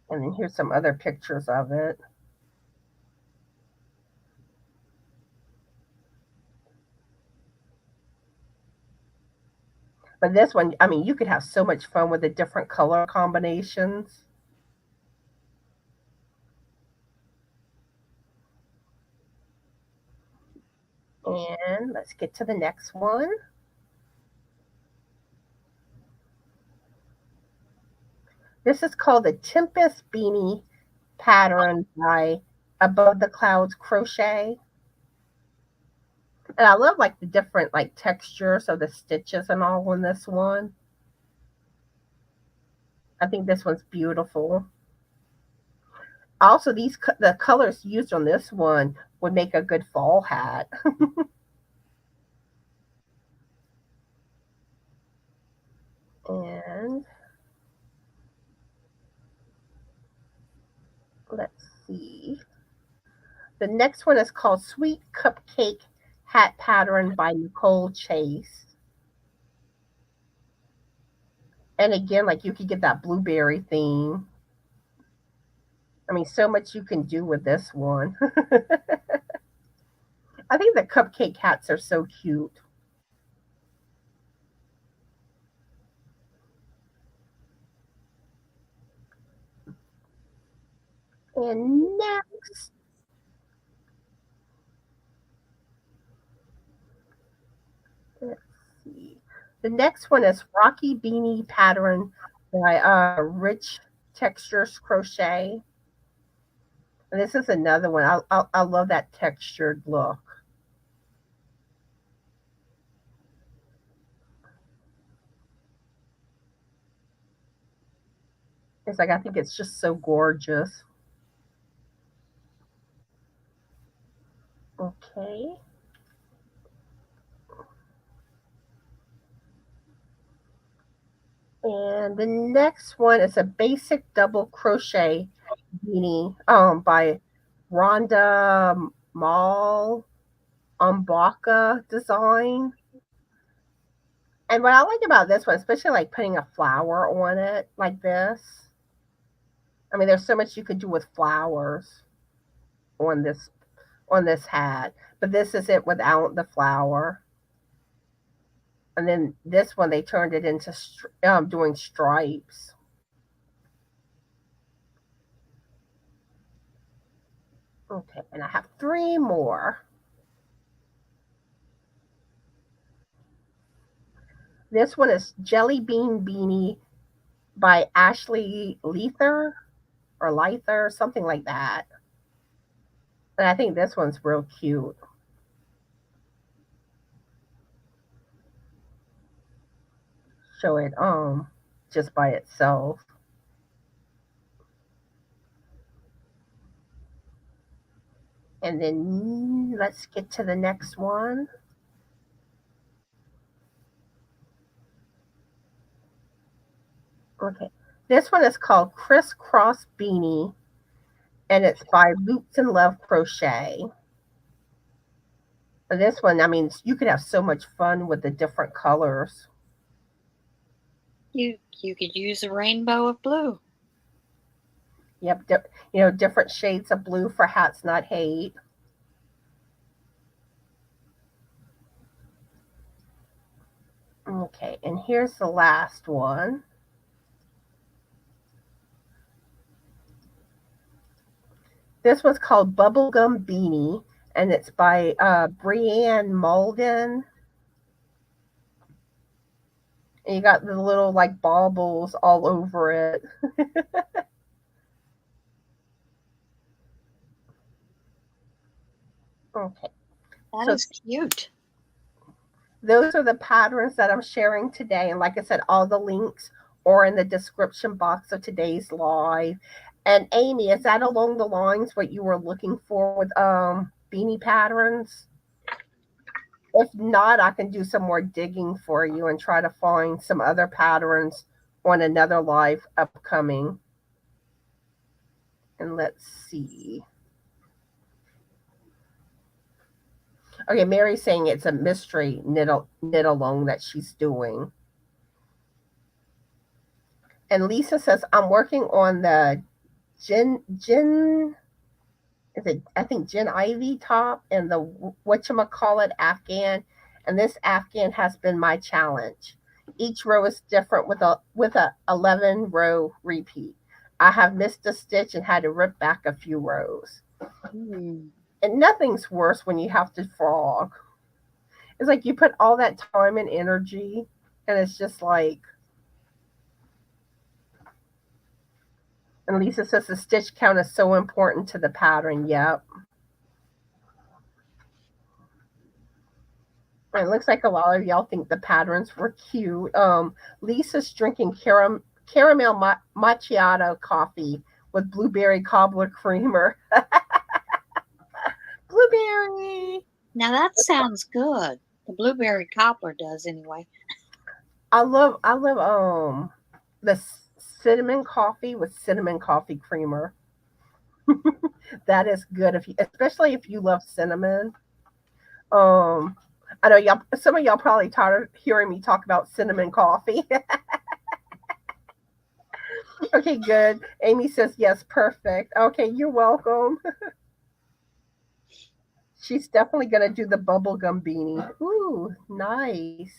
And then here's some other pictures of it. But this one, I mean, you could have so much fun with the different color combinations. And let's get to the next one. This is called the Tempest Beanie pattern by Above the Clouds Crochet. And I love like the different like textures of the stitches and all in this one. I think this one's beautiful. Also, the colors used on this one would make a good fall hat. And let's see. The next one is called Sweet Cupcake Hat Pattern by Nicole Chase. And again, like you could get that blueberry theme. I mean, so much you can do with this one. I think the cupcake hats are so cute. And next, let's see. The next one is Rocky Beanie Pattern by Rich Textures Crochet. And this is another one. I love that textured look. It's like I think it's just so gorgeous. Okay. And the next one is a basic double crochet beanie by Rhonda Mall Umbaka Design. And what I like about this one, especially like putting a flower on it like this. I mean, there's so much you could do with flowers on this hat. But this is it without the flower. And then this one, they turned it into doing stripes. Okay, and I have 3 more. This one is Jelly Bean Beanie by Ashley Leather or Lither, something like that. And I think this one's real cute. Show it just by itself. And then let's get to the next one. Okay. This one is called Crisscross Beanie, and it's by Loops and Love Crochet. This one, I mean, you could have so much fun with the different colors. You could use a rainbow of blue. Yep, different shades of blue for hats not hate. Okay, and here's the last one. This one's called Bubblegum Beanie, and it's by Brianne Malden. And you got the little like baubles all over it. Okay, That so is cute. those are the patterns that I'm sharing today. And like I said, all the links are in the description box of today's live. And Amy, is that along the lines what you were looking for with beanie patterns? If not, I can do some more digging for you and try to find some other patterns on another live upcoming. And let's see. Okay, Mary's saying it's a mystery knit along that she's doing. And Lisa says, I'm working on the Gin is it I think Gin Ivy top and the whatchamacallit Afghan. And this Afghan has been my challenge. Each row is different with a 11 row repeat. I have missed a stitch and had to rip back a few rows. Hmm. And nothing's worse when you have to frog. It's like you put all that time and energy, and it's just like. And Lisa says the stitch count is so important to the pattern. Yep. And it looks like a lot of y'all think the patterns were cute. Lisa's drinking caramel macchiato coffee with blueberry cobbler creamer. Blueberry. Now that sounds good. The blueberry cobbler does anyway. I love the cinnamon coffee with cinnamon coffee creamer. That is good if you, especially if you love cinnamon. Um, I know y'all. Some of y'all probably tired of hearing me talk about cinnamon coffee. Okay, good. Amy says yes, perfect. Okay, you're welcome. She's definitely gonna do the bubblegum beanie. Ooh, nice.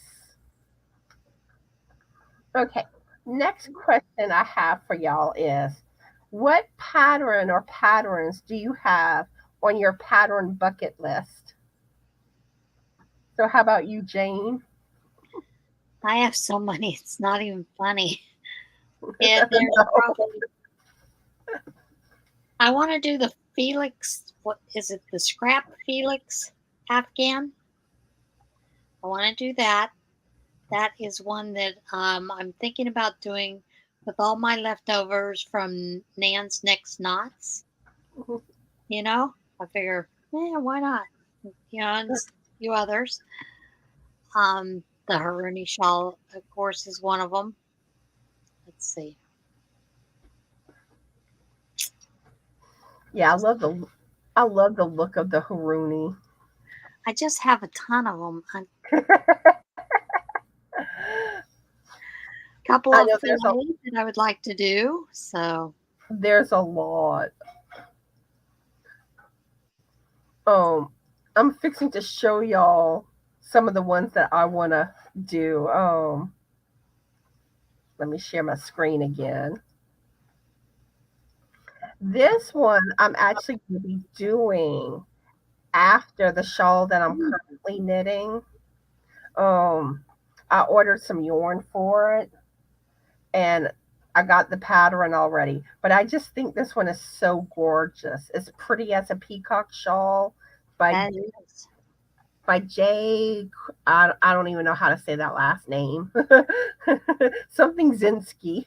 Okay, next question I have for y'all is, what pattern or patterns do you have on your pattern bucket list? So, how about you, Jane? I have so many, it's not even funny. There's probably, I want to do the Felix, what is it, the Scrap Felix Afghan? I want to do that. That is one that I'm thinking about doing with all my leftovers from Nan's Next Knots. You know, I figure, why not? You know, and a few others. The Haruni shawl, of course, is one of them. Let's see. Yeah, I love the look of the Haruni. I just have a ton of them. A couple I of know fillets that I would like to do. So there's a lot. Um, I'm fixing to show y'all some of the ones that I want to do. Let me share my screen again. This one I'm actually going to be doing after the shawl that I'm currently knitting. Um, I ordered some yarn for it, and I got the pattern already. But I just think this one is so gorgeous. It's pretty as a peacock shawl by that is. by Jay. I don't even know how to say that last name. Something Zinsky.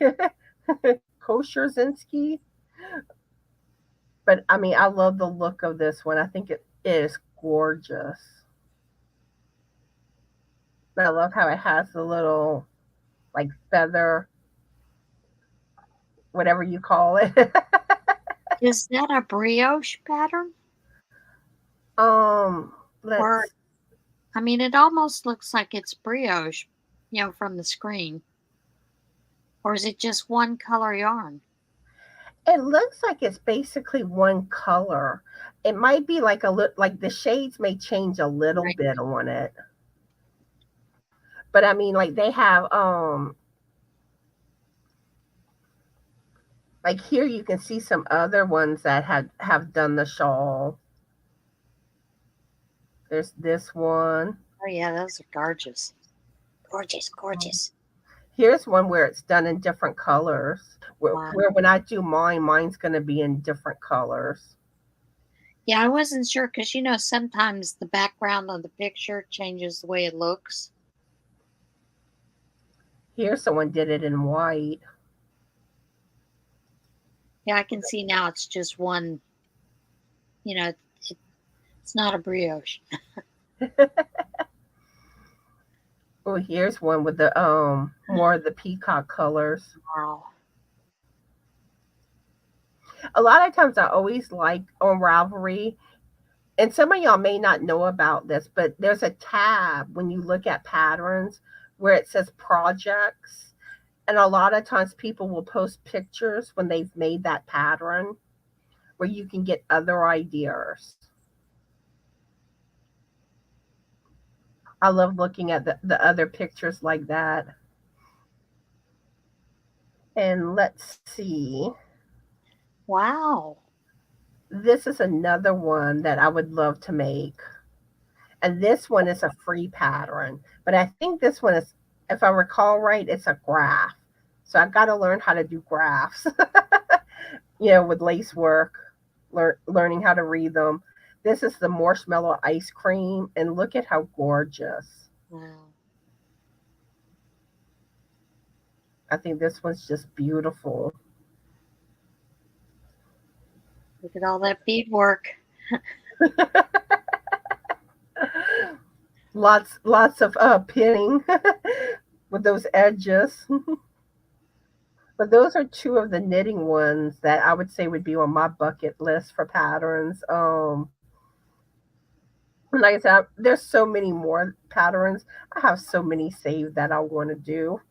Kosher Zinsky. But I mean, I love the look of this one. I think it is gorgeous. I love how it has the little like feather, whatever you call it. Is that a brioche pattern? um, let's Or I mean, it almost looks like it's brioche, from the screen. Or is it just one color yarn? It looks like it's basically one color. It might be like like the shades may change a little Right. bit on it. But I mean, like they have like here you can see some other ones that have done the shawl. There's this one. Oh, yeah, those are gorgeous. Gorgeous, Um, gorgeous. Here's one where it's done in different colors. Wow. Where when I do mine, mine's going to be in different colors. Yeah, I wasn't sure because, sometimes the background of the picture changes the way it looks. Here, someone did it in white. Yeah, I can see now it's just one, it's not a brioche. Oh, here's one with the more of the peacock colors. Wow. A lot of times I always like on Ravelry, and some of y'all may not know about this, but there's a tab when you look at patterns where it says projects. And a lot of times people will post pictures when they've made that pattern where you can get other ideas. I love looking at the other pictures like that. And let's see. Wow. This is another one that I would love to make. And this one is a free pattern. But I think this one is, if I recall right, it's a graph. So I've got to learn how to do graphs, with lace work, learning how to read them. This is the marshmallow ice cream, and look at how gorgeous. Wow. I think this one's just beautiful. Look at all that beadwork. Lots of pinning with those edges. But those are two of the knitting ones that I would say would be on my bucket list for patterns. Like I said, there's so many more patterns. I have so many saved that I want to do.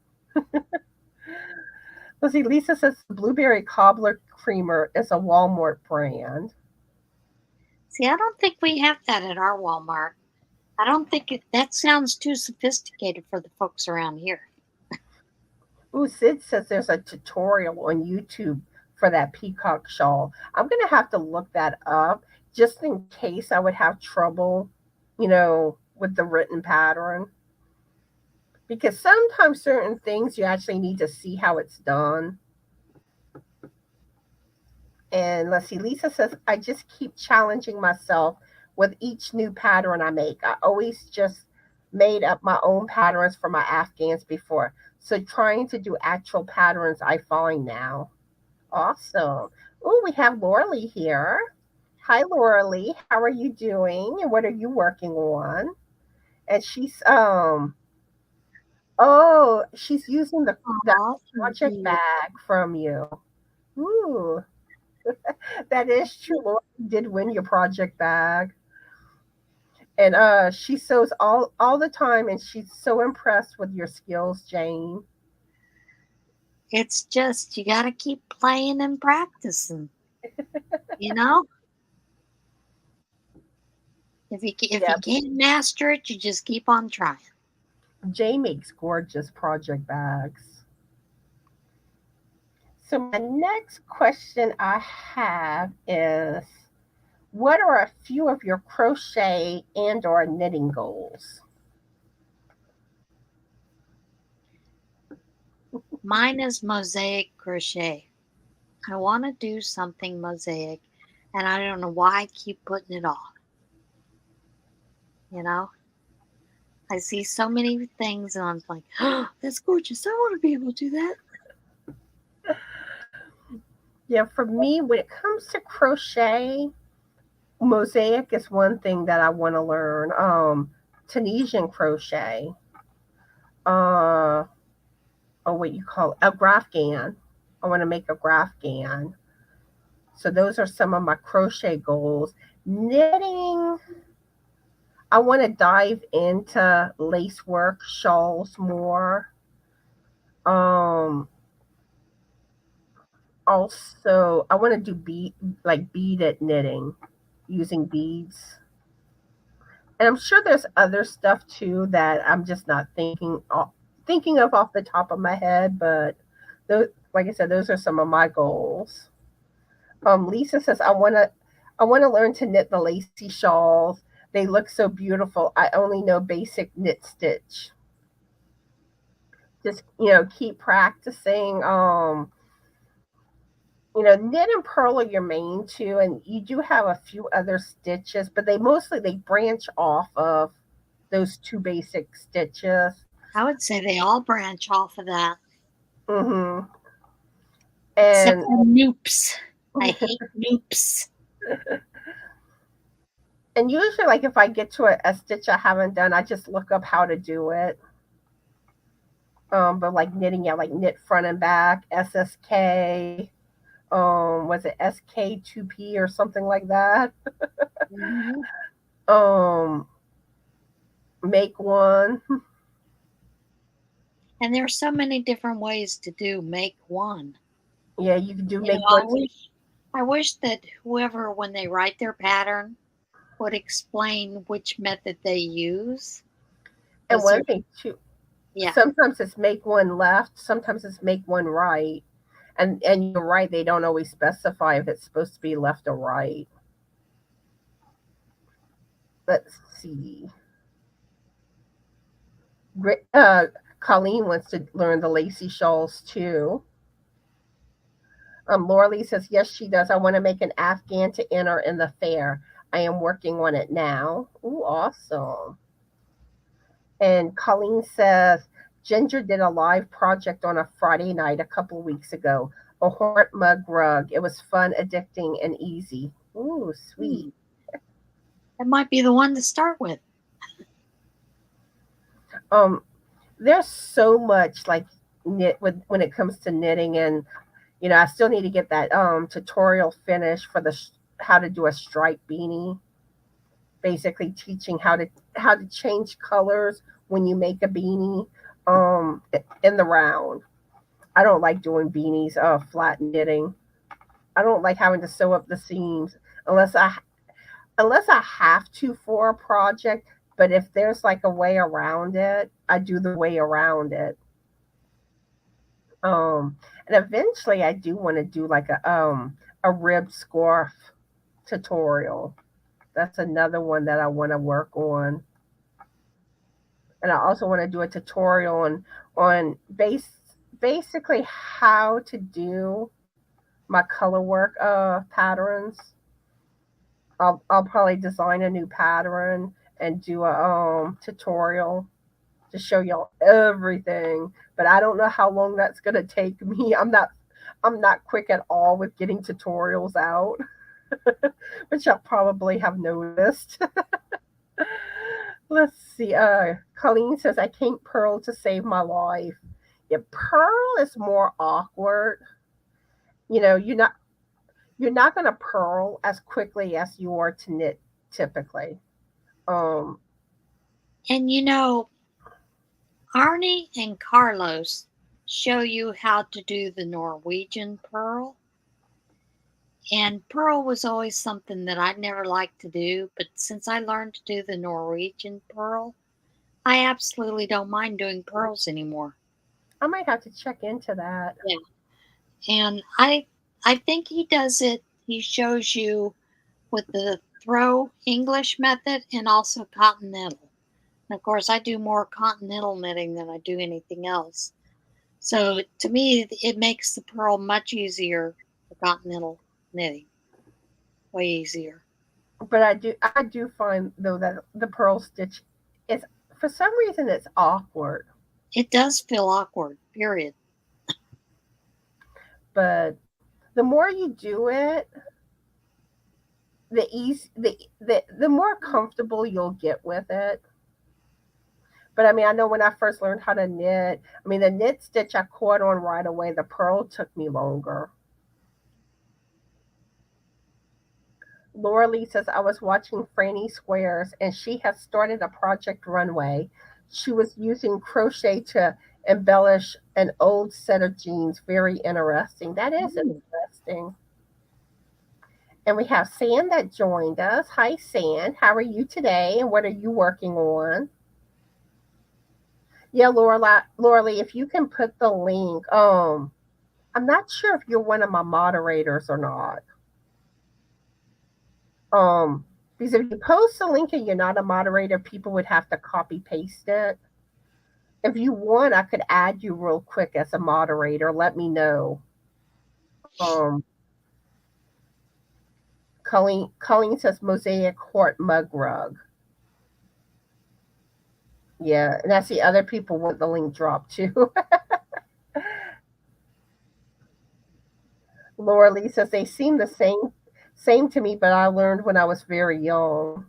Let's see, Lisa says blueberry cobbler creamer is a Walmart brand. See, I don't think we have that at our Walmart. I don't think that sounds too sophisticated for the folks around here. Ooh, Sid says there's a tutorial on YouTube for that peacock shawl. I'm gonna have to look that up just in case I would have trouble, with the written pattern. Because sometimes certain things you actually need to see how it's done. And let's see, Lisa says, I just keep challenging myself with each new pattern I make. I always just made up my own patterns for my Afghans before. So trying to do actual patterns I find now. Awesome. Oh, we have Lauralee here. Hi, Lauralee. How are you doing? And what are you working on? And she's using that Aw, thank project you. bag from you. Ooh, that is true. Laura did win your project bag. And she sews all the time, and she's so impressed with your skills, Jane. It's just you got to keep playing and practicing. You know, if Yeah, you can't master it, you just keep on trying. Jane makes gorgeous project bags. So my next question I have is, what are a few of your crochet and or knitting goals? Mine is mosaic crochet. I want to do something mosaic, and I don't know why I keep putting it off. You know, I see so many things, and I'm like, oh, that's gorgeous. I want to be able to do that. Yeah, for me, when it comes to crochet, mosaic is one thing that I want to learn. Tunisian crochet. Uh, oh, what you call it? A grafgan. I want to make a grafgan. So those are some of my crochet goals. Knitting, I want to dive into lace work, shawls more. Um, Also, I want to do beaded knitting using beads. And I'm sure there's other stuff too that I'm just not thinking of off the top of my head, but those, like I said, those are some of my goals. Lisa says I want to learn to knit the lacy shawls. They look so beautiful. I only know basic knit stitch. Just keep practicing. Knit and purl are your main two, and you do have a few other stitches, but they branch off of those two basic stitches. I would say they all branch off of that, Hmm. except And for noops. I hate noops. and usually, like if I get to a stitch I haven't done, I just look up how to do it. But like knitting, yeah, like knit front and back, SSK. Was it SK2P or something like that? Mm-hmm. Um, make one. And there are so many different ways to do make one. Yeah, you can do You know, make one. I wish that whoever, when they write their pattern, would explain which method they use. And Because one they're, thing too, yeah, sometimes it's make one left, sometimes it's make one right. And you're right, they don't always specify if it's supposed to be left or right. Let's see. Colleen wants to learn the lacy shawls too. Laura Lee says, yes, she does. I want to make an Afghan to enter in the fair. I am working on it now. Ooh, awesome. And Colleen says, Ginger did a live project on a Friday night a couple weeks ago, a hornet mug rug. It was fun, addicting, and easy. Ooh, sweet. that might be the one to start with. Um, there's so much like knit with when it comes to knitting, and I still need to get that tutorial finished for how to do a stripe beanie. Basically, teaching how to change colors when you make a beanie in the round. I don't like doing beanies, flat knitting. I don't like having to sew up the seams unless I unless I have to for a project. But if there's like a way around it, I do the way around it. Um, and eventually, I do want to do like a rib scarf tutorial. That's another one that I want to work on. And I also want to do a tutorial on basically how to do my color work patterns. I'll probably design a new pattern and do a tutorial to show y'all everything. But I don't know how long that's gonna take me. I'm not quick at all with getting tutorials out, which y'all probably have noticed. Let's see. Colleen says I can't purl to save my life. Yeah, purl is more awkward. You know, you're not gonna purl as quickly as you are to knit typically. Um, And Arnie and Carlos show you how to do the Norwegian purl. And purl was always something that I never liked to do, but since I learned to do the Norwegian purl, I absolutely don't mind doing pearls anymore. I might have to check into that. Yeah. And I think he does it. He shows you with the throw English method and also continental. And of course, I do more continental knitting than I do anything else. So to me, it makes the purl much easier for continental knitting, way easier. But I do find though that the purl stitch is for some reason it's awkward. It does feel awkward, period. But the more you do it, the easy the more comfortable you'll get with it. But I mean, I know when I first learned how to knit, I mean, the knit stitch I caught on right away. The purl took me longer. Laura Lee says, I was watching Franny Squares and she has started a project runway. She was using crochet to embellish an old set of jeans. Very interesting. That is Ooh, interesting. And we have San that joined us. Hi, San. How are you today? And what are you working on? Yeah, Laura Lee, if you can put the link. I'm not sure if you're one of my moderators or not. Um, because if you post a link and you're not a moderator, people would have to copy paste it. If you want, I could add you real quick as a moderator. Let me know. Um, Colleen says mosaic court mug rug. Yeah, and that's the other people want the link dropped too. Laura Lee says they seem the same to me, but I learned when I was very young.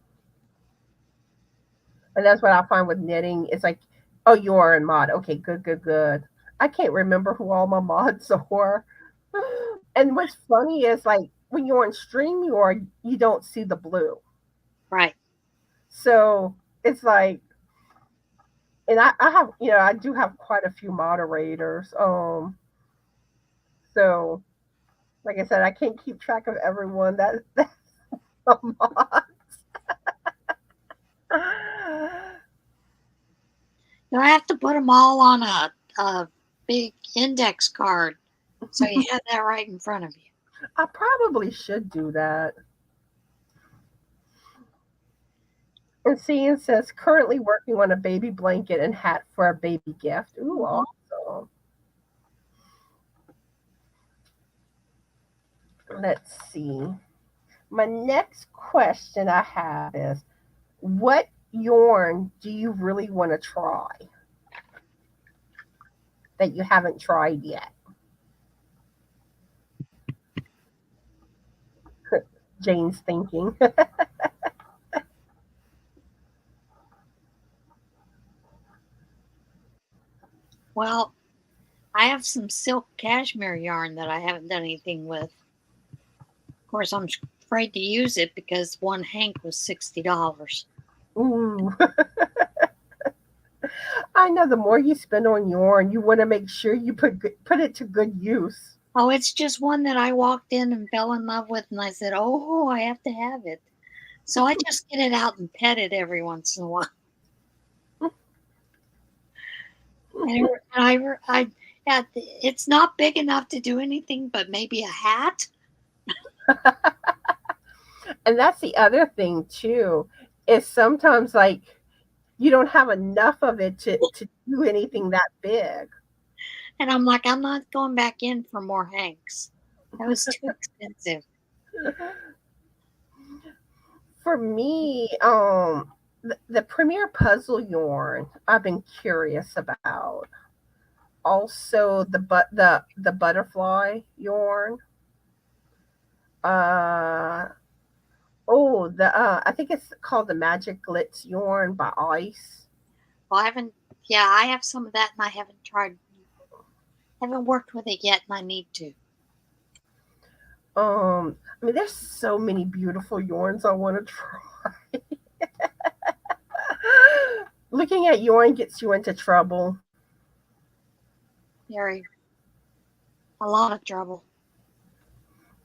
And that's what I find with knitting. It's like, oh, you are in mod. Okay, good, good, good. I can't remember who all my mods are. And what's funny is like when you're on stream, you don't see the blue. right. So it's like, and I have, I do have quite a few moderators. So like I said, I can't keep track of everyone that's a mod. You'll have to put them all on a big index card so you have that right in front of you. I probably should do that. And Cian says currently working on a baby blanket and hat for a baby gift. Ooh, Mhm. awesome. Let's see. My next question I have is what yarn do you really want to try that you haven't tried yet? Jane's thinking. Well, I have some silk cashmere yarn that I haven't done anything with. Of course, I'm afraid to use it because one hank was $60. Ooh. I know the more you spend on yarn, you want to make sure you put it to good use. Oh, it's just one that I walked in and fell in love with, and I said, "Oh, I have to have it." So I just get it out and pet it every once in a while. And yeah, it's not big enough to do anything but maybe a hat. And that's the other thing too, is sometimes like you don't have enough of it to do anything that big. And I'm like, I'm not going back in for more hanks. That was too expensive. For me, the Premier Puzzle yarn I've been curious about. Also, the butterfly yarn. Uh I think it's called the Magic Glitz yarn by Ice. Well, I haven't. Yeah, I have some of that, and I haven't tried. Haven't worked with it yet, and I need to. I mean, there's so many beautiful yarns I want to try. Looking at yarn gets you into trouble. Very a lot of trouble.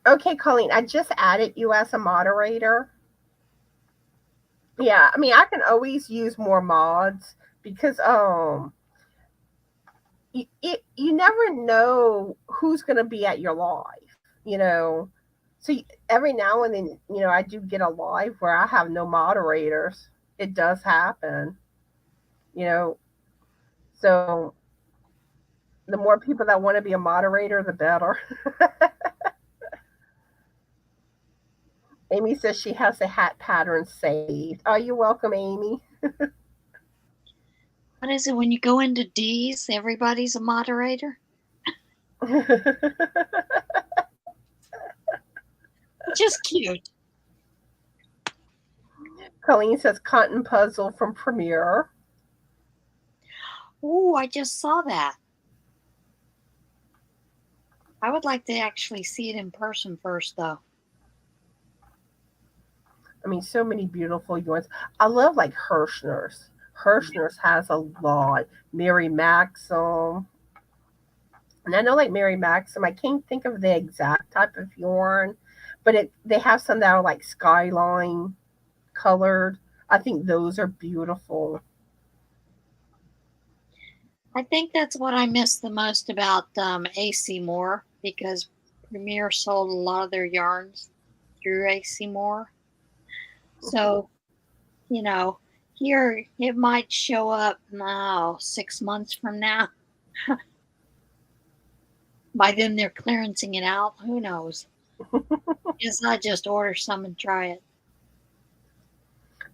Okay, Colleen, I just added you as a moderator. Yeah, I mean, I can always use more mods because you never know who's going to be at your live, you know. So every now and then, I do get a live where I have no moderators. It does happen, you know. So the more people that want to be a moderator, the better. Amy says she has the hat pattern saved. Oh, you're welcome, Amy. What is it when you go into D's? Everybody's a moderator, which is cute. Colleen says cotton puzzle from Premiere. Oh, I just saw that. I would like to actually see it in person first, though. I mean, so many beautiful yarns. I love like Hirschner's. Hirschner's has a lot. Mary Maxim. And I know like Mary Maxim, I can't think of the exact type of yarn, but they have some that are like skyline colored. I think those are beautiful. I think that's what I miss the most about AC Moore, because Premier sold a lot of their yarns through AC Moore. So, you know, here it might show up now 6 months from now. By then they're clearancing it out. Who knows? Guess I just order some and try it.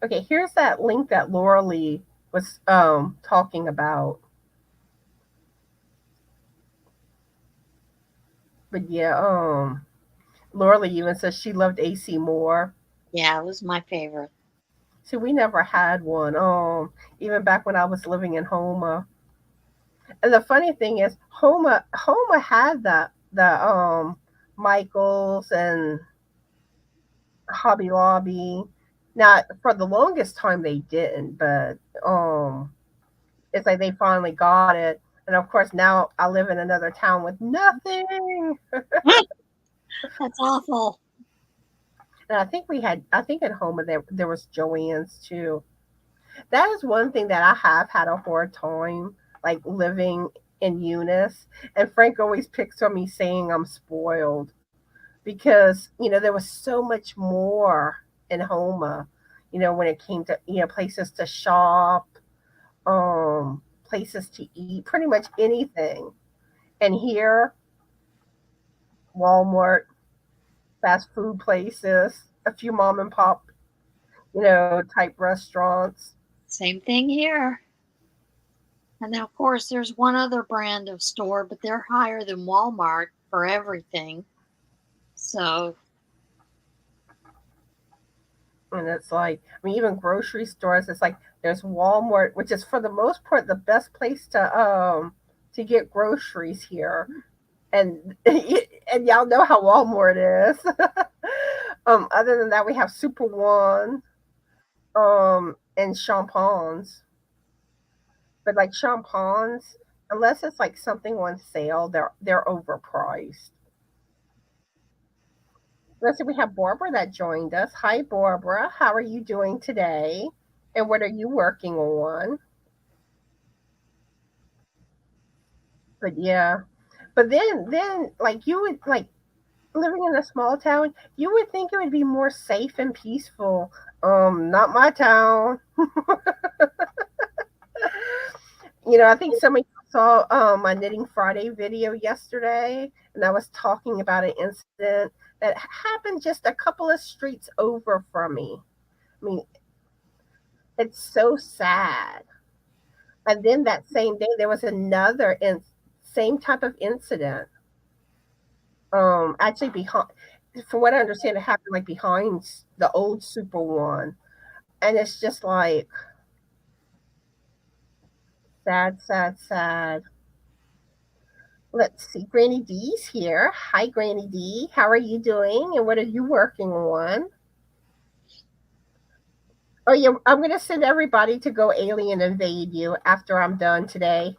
Okay, here's that link that Laura Lee was talking about. But yeah, Laura Lee even says she loved AC Moore. Yeah, it was my favorite. See, we never had one. Even back when I was living in Homa. And the funny thing is, Homa had the Michaels and Hobby Lobby. Now, for the longest time they didn't, but it's like they finally got it. And of course, now I live in another town with nothing. That's awful. And I think at home there was Joann's too. That is one thing that I have had a hard time, like living in Eunice. And Frank always picks on me saying I'm spoiled because, there was so much more in Homa, when it came to, places to shop, places to eat, pretty much anything. And here, Walmart, fast food places, a few mom and pop, type restaurants. Same thing here. And then, of course, there's one other brand of store, but they're higher than Walmart for everything. So, And it's like, I mean, even grocery stores, it's like there's Walmart, which is for the most part the best place to get groceries here. And and y'all know how Walmart is. Other than that, we have Super One, and Champagnes. But like Champagnes, unless it's like something on sale, they're overpriced. Let's see, we have Barbara that joined us. Hi, Barbara. How are you doing today? And what are you working on? But yeah, but then like you would like living in a small town, you would think it would be more safe and peaceful. Not my town. I think somebody saw my Knitting Friday video yesterday, and I was talking about an incident that happened just a couple of streets over from me. I mean, it's so sad. And then that same day, there was another same type of incident. Actually, behind, from what I understand, it happened like behind the old Super One, and it's just like sad, sad, sad. Let's see, Granny D's here. Hi, Granny D. How are you doing, and what are you working on? Oh yeah, I'm gonna send everybody to go alien invade you after I'm done today.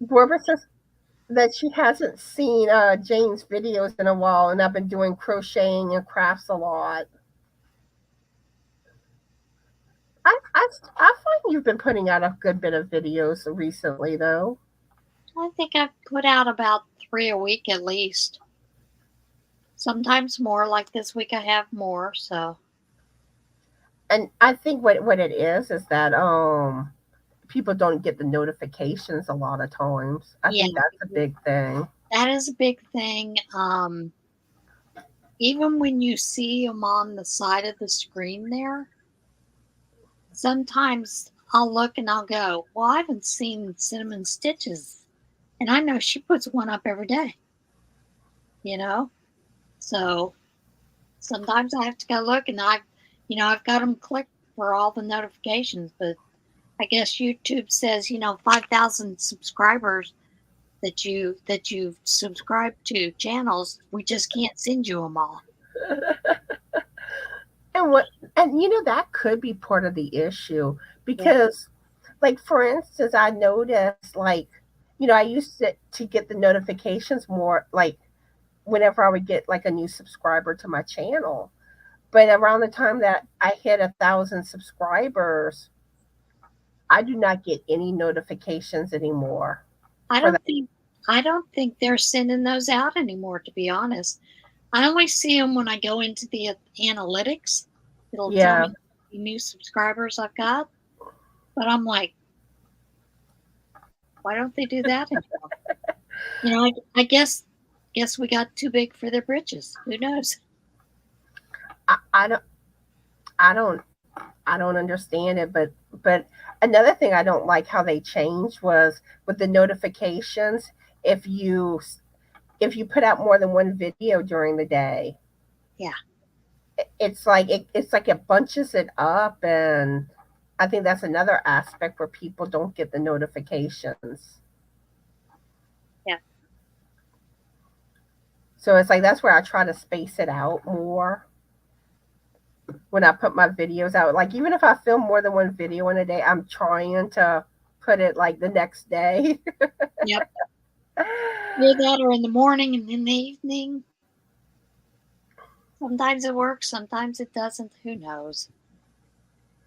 Barbara says that she hasn't seen Jane's videos in a while, and I've been doing crocheting and crafts a lot. I find you've been putting out a good bit of videos recently, though. I think I've put out about 3 a week at least. Sometimes more, like this week I have more, so. And I think what it is that people don't get the notifications a lot of times. I Yeah, think that's a big thing. that is a big thing. Even when you see them on the side of the screen there, sometimes I'll look and I'll go, well, I haven't seen Cinnamon Stitches. And I know she puts one up every day, you know? So sometimes I have to go look, and I've got them clicked for all the notifications, but I guess YouTube says, 5,000 subscribers, that you've subscribed to channels. We just can't send you them all. And what and that could be part of the issue Yeah. because like for instance, I noticed like I used to get the notifications more like whenever I would get like a new subscriber to my channel. But around the time that I hit 1,000 subscribers, I do not get any notifications anymore I for don't that. think I don't think they're sending those out anymore, to be honest. I only see them when I go into the analytics. It'll tell Yeah. me how many new subscribers I've got, but I'm like, why don't they do that anymore? I guess we got too big for their britches. Who knows? I don't I don't I don't understand it, but another thing I don't like how they changed was with the notifications. If you if you put out more than one video during the day, Yeah. it's like it bunches it up, and I think that's another aspect where people don't get the notifications. Yeah. So it's like that's where I try to space it out more when I put my videos out. Like even if I film more than one video in a day, I'm trying to put it like the next day. Yep. Either that or in the morning and in the evening. Sometimes it works, sometimes it doesn't. Who knows?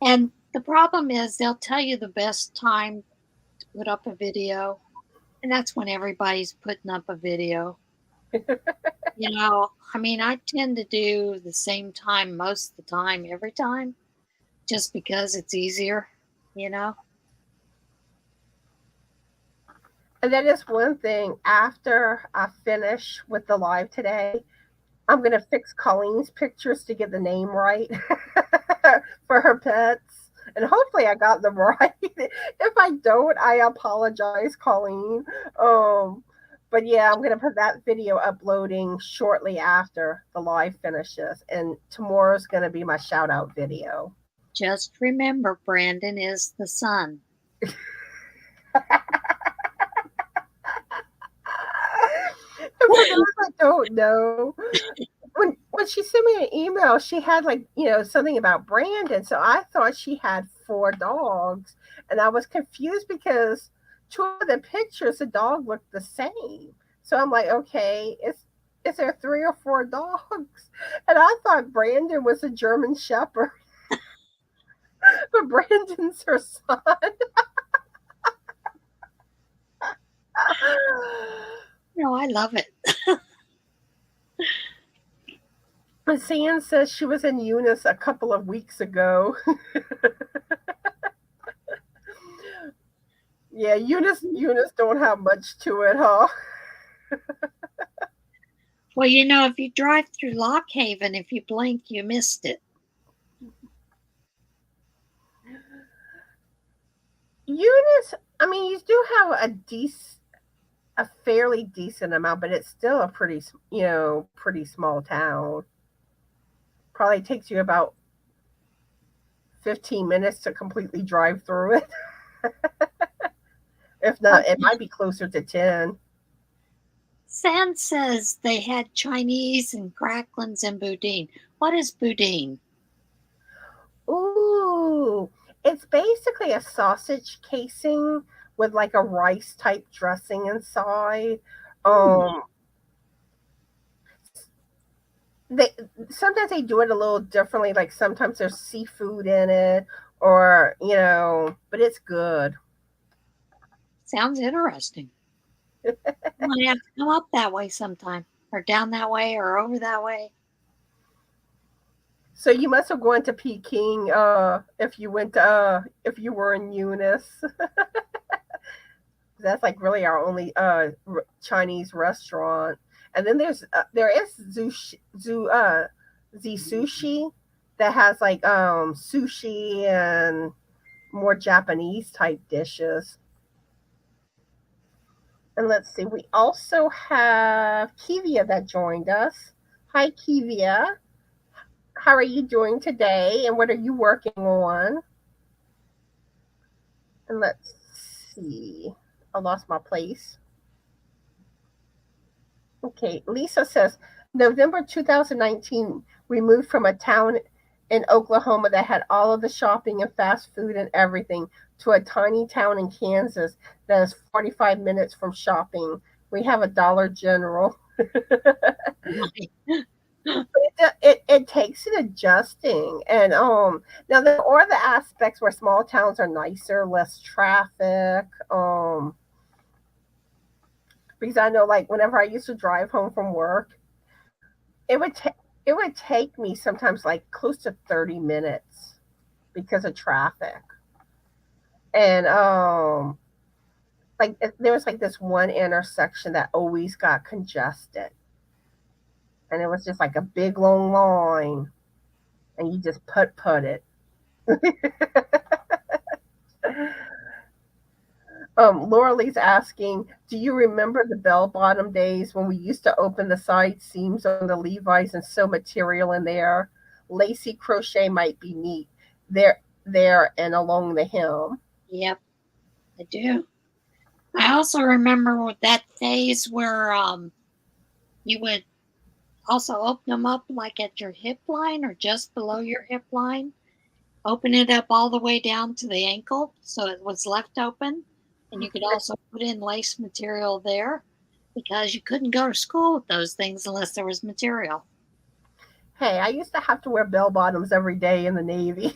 And the problem is they'll tell you the best time to put up a video, and that's when everybody's putting up a video. I tend to do the same time most of the time, every time, just because it's easier, you know? And that is one thing. After I finish with the live today, I'm gonna fix Colleen's pictures to get the name right for her pets. And hopefully I got them right. If I don't, I apologize, Colleen. Um, but yeah, I'm gonna put that video uploading shortly after the live finishes, and tomorrow's gonna be my shout out video. Just remember, Brandon is the son. And for those that don't know, when she sent me an email, she had like something about Brandon, so I thought she had 4 dogs, and I was confused because two of the pictures the dog looked the same. So I'm like, okay, is there 3 or 4 dogs? And I thought Brandon was a German Shepherd, but Brandon's her son. No, I love it. And Sam says she was in Eunice a couple of weeks ago. Yeah, Eunice don't have much to it, huh? Well, if you drive through Lock Haven, if you blink, you missed it. Eunice, I mean, you do have a fairly decent amount, but it's still a pretty small town. Probably takes you about 15 minutes to completely drive through it. If not, it might be closer to 10. San says they had Chinese and cracklins and boudin. What is boudin? Ooh, it's basically a sausage casing with like a rice type dressing inside. Um, they sometimes they do it a little differently. Like sometimes there's seafood in it, or but it's good. Sounds interesting. I might have to come up that way sometime, or down that way, or over that way. So you must have gone to Peking if you if you were in Eunice. That's like really our only Chinese restaurant. And then there is Z Sushi that has like sushi and more Japanese type dishes. And let's see, we also have Kivia that joined us. Hi, Kivia. How are you doing today? And what are you working on? And let's see. I lost my place. Okay, Lisa says November 2019, we moved from a town in Oklahoma that had all of the shopping and fast food and everything to a tiny town in Kansas that is 45 minutes from shopping. We have a Dollar General. It takes it adjusting, and now there are the aspects where small towns are nicer, less traffic. Because I know, like, whenever I used to drive home from work, it would take it would take me sometimes like close to 30 minutes because of traffic. And like there was like this one intersection that always got congested, and it was just like a big long line, and you just put it. Laura Lee's asking, do you remember the bell bottom days when we used to open the side seams on the Levi's and sew material in there? Lacy crochet might be neat there and along the hem. Yep, I do. I also remember that phase where you would also open them up like at your hip line or just below your hip line. Open it up all the way down to the ankle so it was left open. And you could also put in lace material there because you couldn't go to school with those things unless there was material. Hey, I used to have to wear bell bottoms every day in the Navy.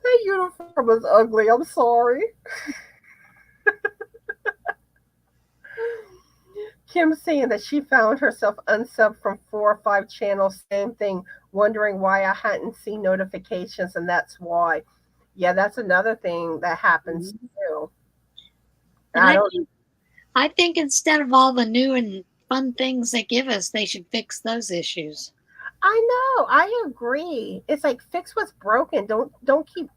That uniform was ugly. I'm sorry. Kim saying that she found herself unsubbed from 4 or 5 channels. Same thing, wondering why I hadn't seen notifications, and that's why. Yeah, that's another thing that happens Mhm. too. And I don't. I think instead of all the new and fun things they give us, they should fix those issues. I know. I agree. It's like fix what's broken. Don't keep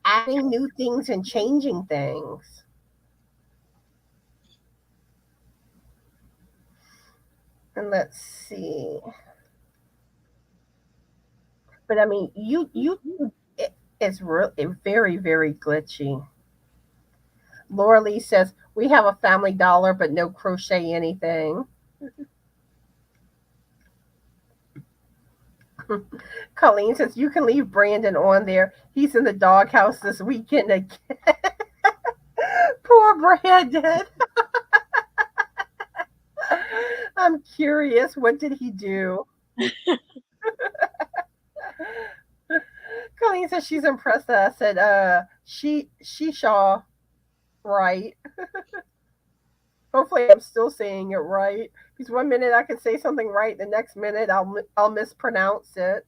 adding new things and changing things. And let's see. But I mean, you it, it's real. Very glitchy. Laura Lee says we have a Family Dollar, but no crochet anything. Colleen says you can leave Brandon on there. He's in the doghouse this weekend again. Poor Brandon. I'm curious. What did he do? Colleen says she's impressed that I said she saw right. Hopefully I'm still saying it right. Because one minute I can say something right, the next minute I'll mispronounce it.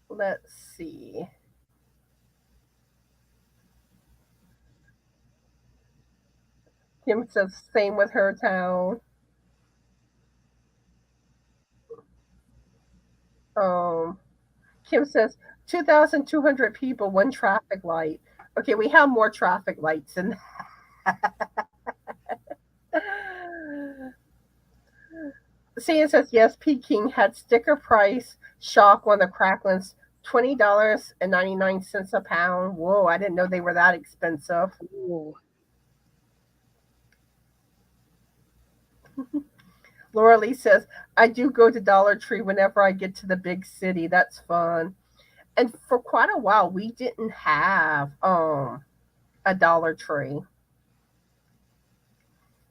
Let's see. Kim says same with her town. Um, Kim says 2,200 people, one traffic light. Okay, we have more traffic lights than that. Cian says yes. Peking had sticker price shock on the cracklins. $20.99 a pound. Whoa, I didn't know they were that expensive. Ooh. Laura Lee says, I do go to Dollar Tree whenever I get to the big city. That's fun. And for quite a while, we didn't have a Dollar Tree.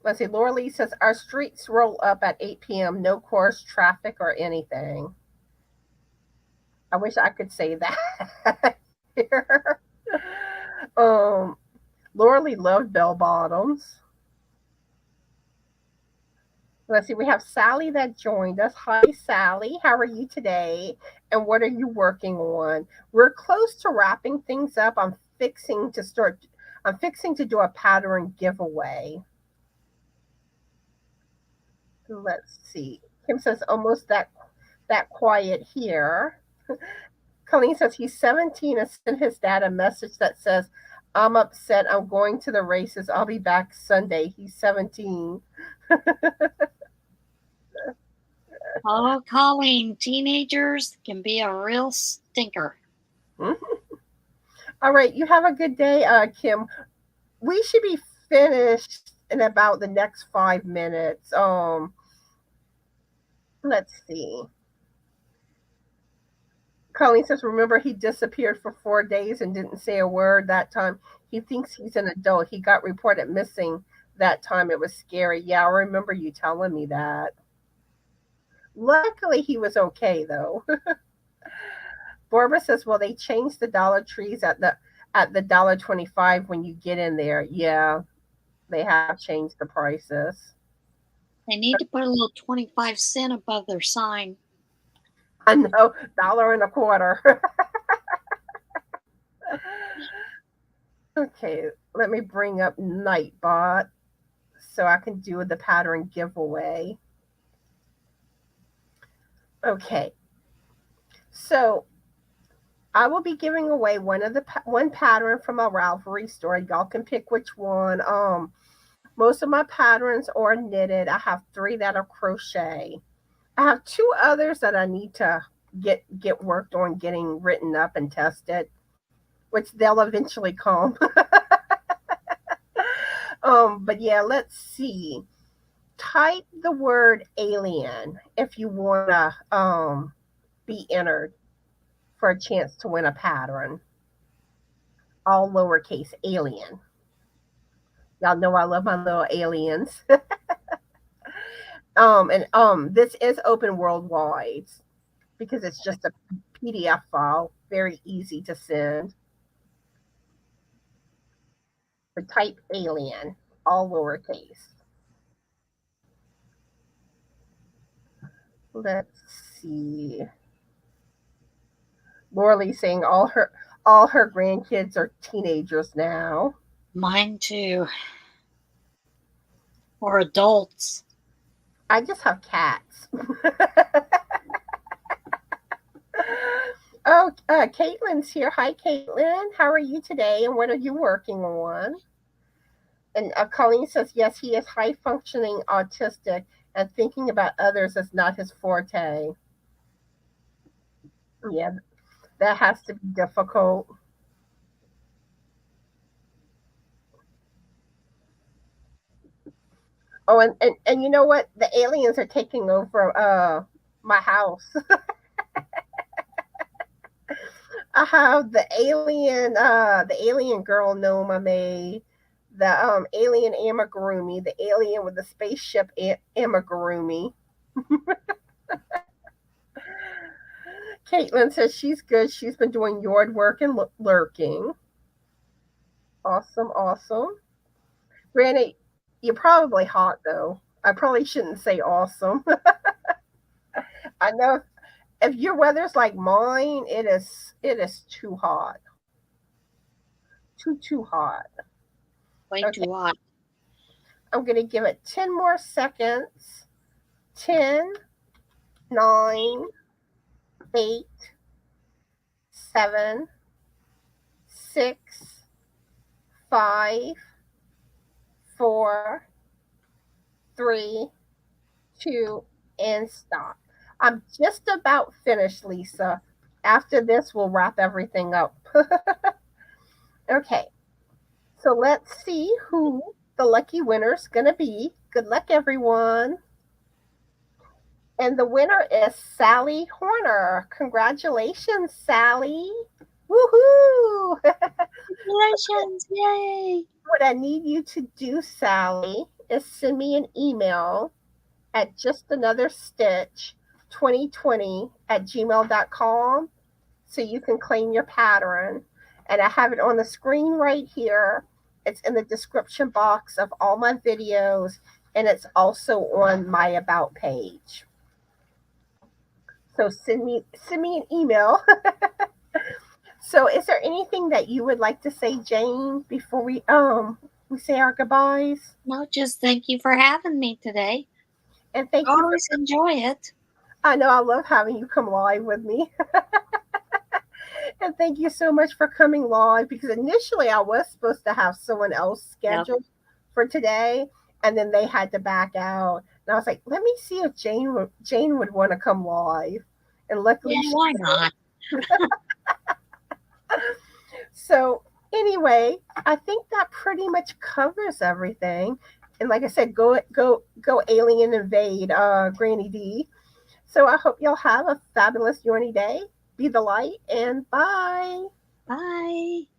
Let's see. Laura Lee says, our streets roll up at 8 p.m. No course, traffic, or anything. I wish I could say that here. um, Laura Lee loved bell bottoms. Let's see, we have Sally that joined us. Hi, Sally. How are you today? And what are you working on? We're close to wrapping things up. I'm fixing to do a pattern giveaway. Let's see. Kim says almost that quiet here. Colleen says he's 17 and sent his dad a message that says, I'm upset. I'm going to the races. I'll be back Sunday. He's 17. Oh, Colleen, teenagers can be a real stinker. All right. You have a good day, Kim. we should be finished in about the next 5 minutes. Let's see. Colleen says, remember he disappeared for 4 days and didn't say a word that time. He thinks he's an adult. He got reported missing that time. It was scary. Yeah, I remember you telling me that. Luckily, he was okay though. Barbara says, well, they changed the Dollar Trees at the $1.25 when you get in there. Yeah, they have changed the prices. They need to put a little 25 cent above their sign. I know, $1.25. Okay, let me bring up Nightbot so I can do the pattern giveaway. Okay, so I will be giving away one pattern from a Ravelry store. Y'all can pick which one. Most of my patterns are knitted. I have 3 that are crochet. I have 2 others that I need to get worked on getting written up and tested, which they'll eventually come. But yeah, let's see. Type the word alien if you wanna be entered for a chance to win a pattern. All lowercase alien. Y'all know I love my little aliens. And this is open worldwide because it's just a PDF file, very easy to send. So type alien, all lowercase. Let's see. Laura saying all her grandkids are teenagers now. Mine too. Or adults. I just have cats. Oh, Caitlin's here. Hi, Caitlin. How are you today? And what are you working on? And Colleen says, yes, he is high functioning autistic and thinking about others is not his forte. Yeah, that has to be difficult. Oh, and you know what? The aliens are taking over my house. I have the alien girl gnome I made, the alien amigurumi, the alien with the spaceship amigurumi. Caitlin says she's good. She's been doing yard work and lurking. Awesome, awesome. Granny, you're probably hot though. I probably shouldn't say awesome. I know if your weather's like mine, it is too hot. Too hot. Way Okay, too hot. I'm gonna give it 10 more seconds. 10, 9, 8, 7, 6, 5, 4, 3, 2, and stop. I'm just about finished, Lisa. After this, we'll wrap everything up. Okay, so let's see who the lucky winner's going to be. Good luck, everyone. And the winner is Sally Horner. Congratulations, Sally. Woohoo! Congratulations! Yay! What I need you to do, Sally, is send me an email at justanotherstitch2020 at gmail.com so you can claim your pattern. And I have it on the screen right here. It's in the description box of all my videos, and it's also on my About page. So send me an email. So is there anything that you would like to say, Jane, before we say our goodbyes? No, just thank you for having me today. And thank I you. always enjoy it. I know I love having you come live with me. And thank you so much for coming live because initially I was supposed to have someone else scheduled for today, and then they had to back out. And I was like, let me see if Jane would want to come live. And luckily, why not? So Anyway, I think that pretty much covers everything. And like I said, go alien invade Granny D. So I hope y'all have a fabulous Yorny day. Be the light and bye. Bye.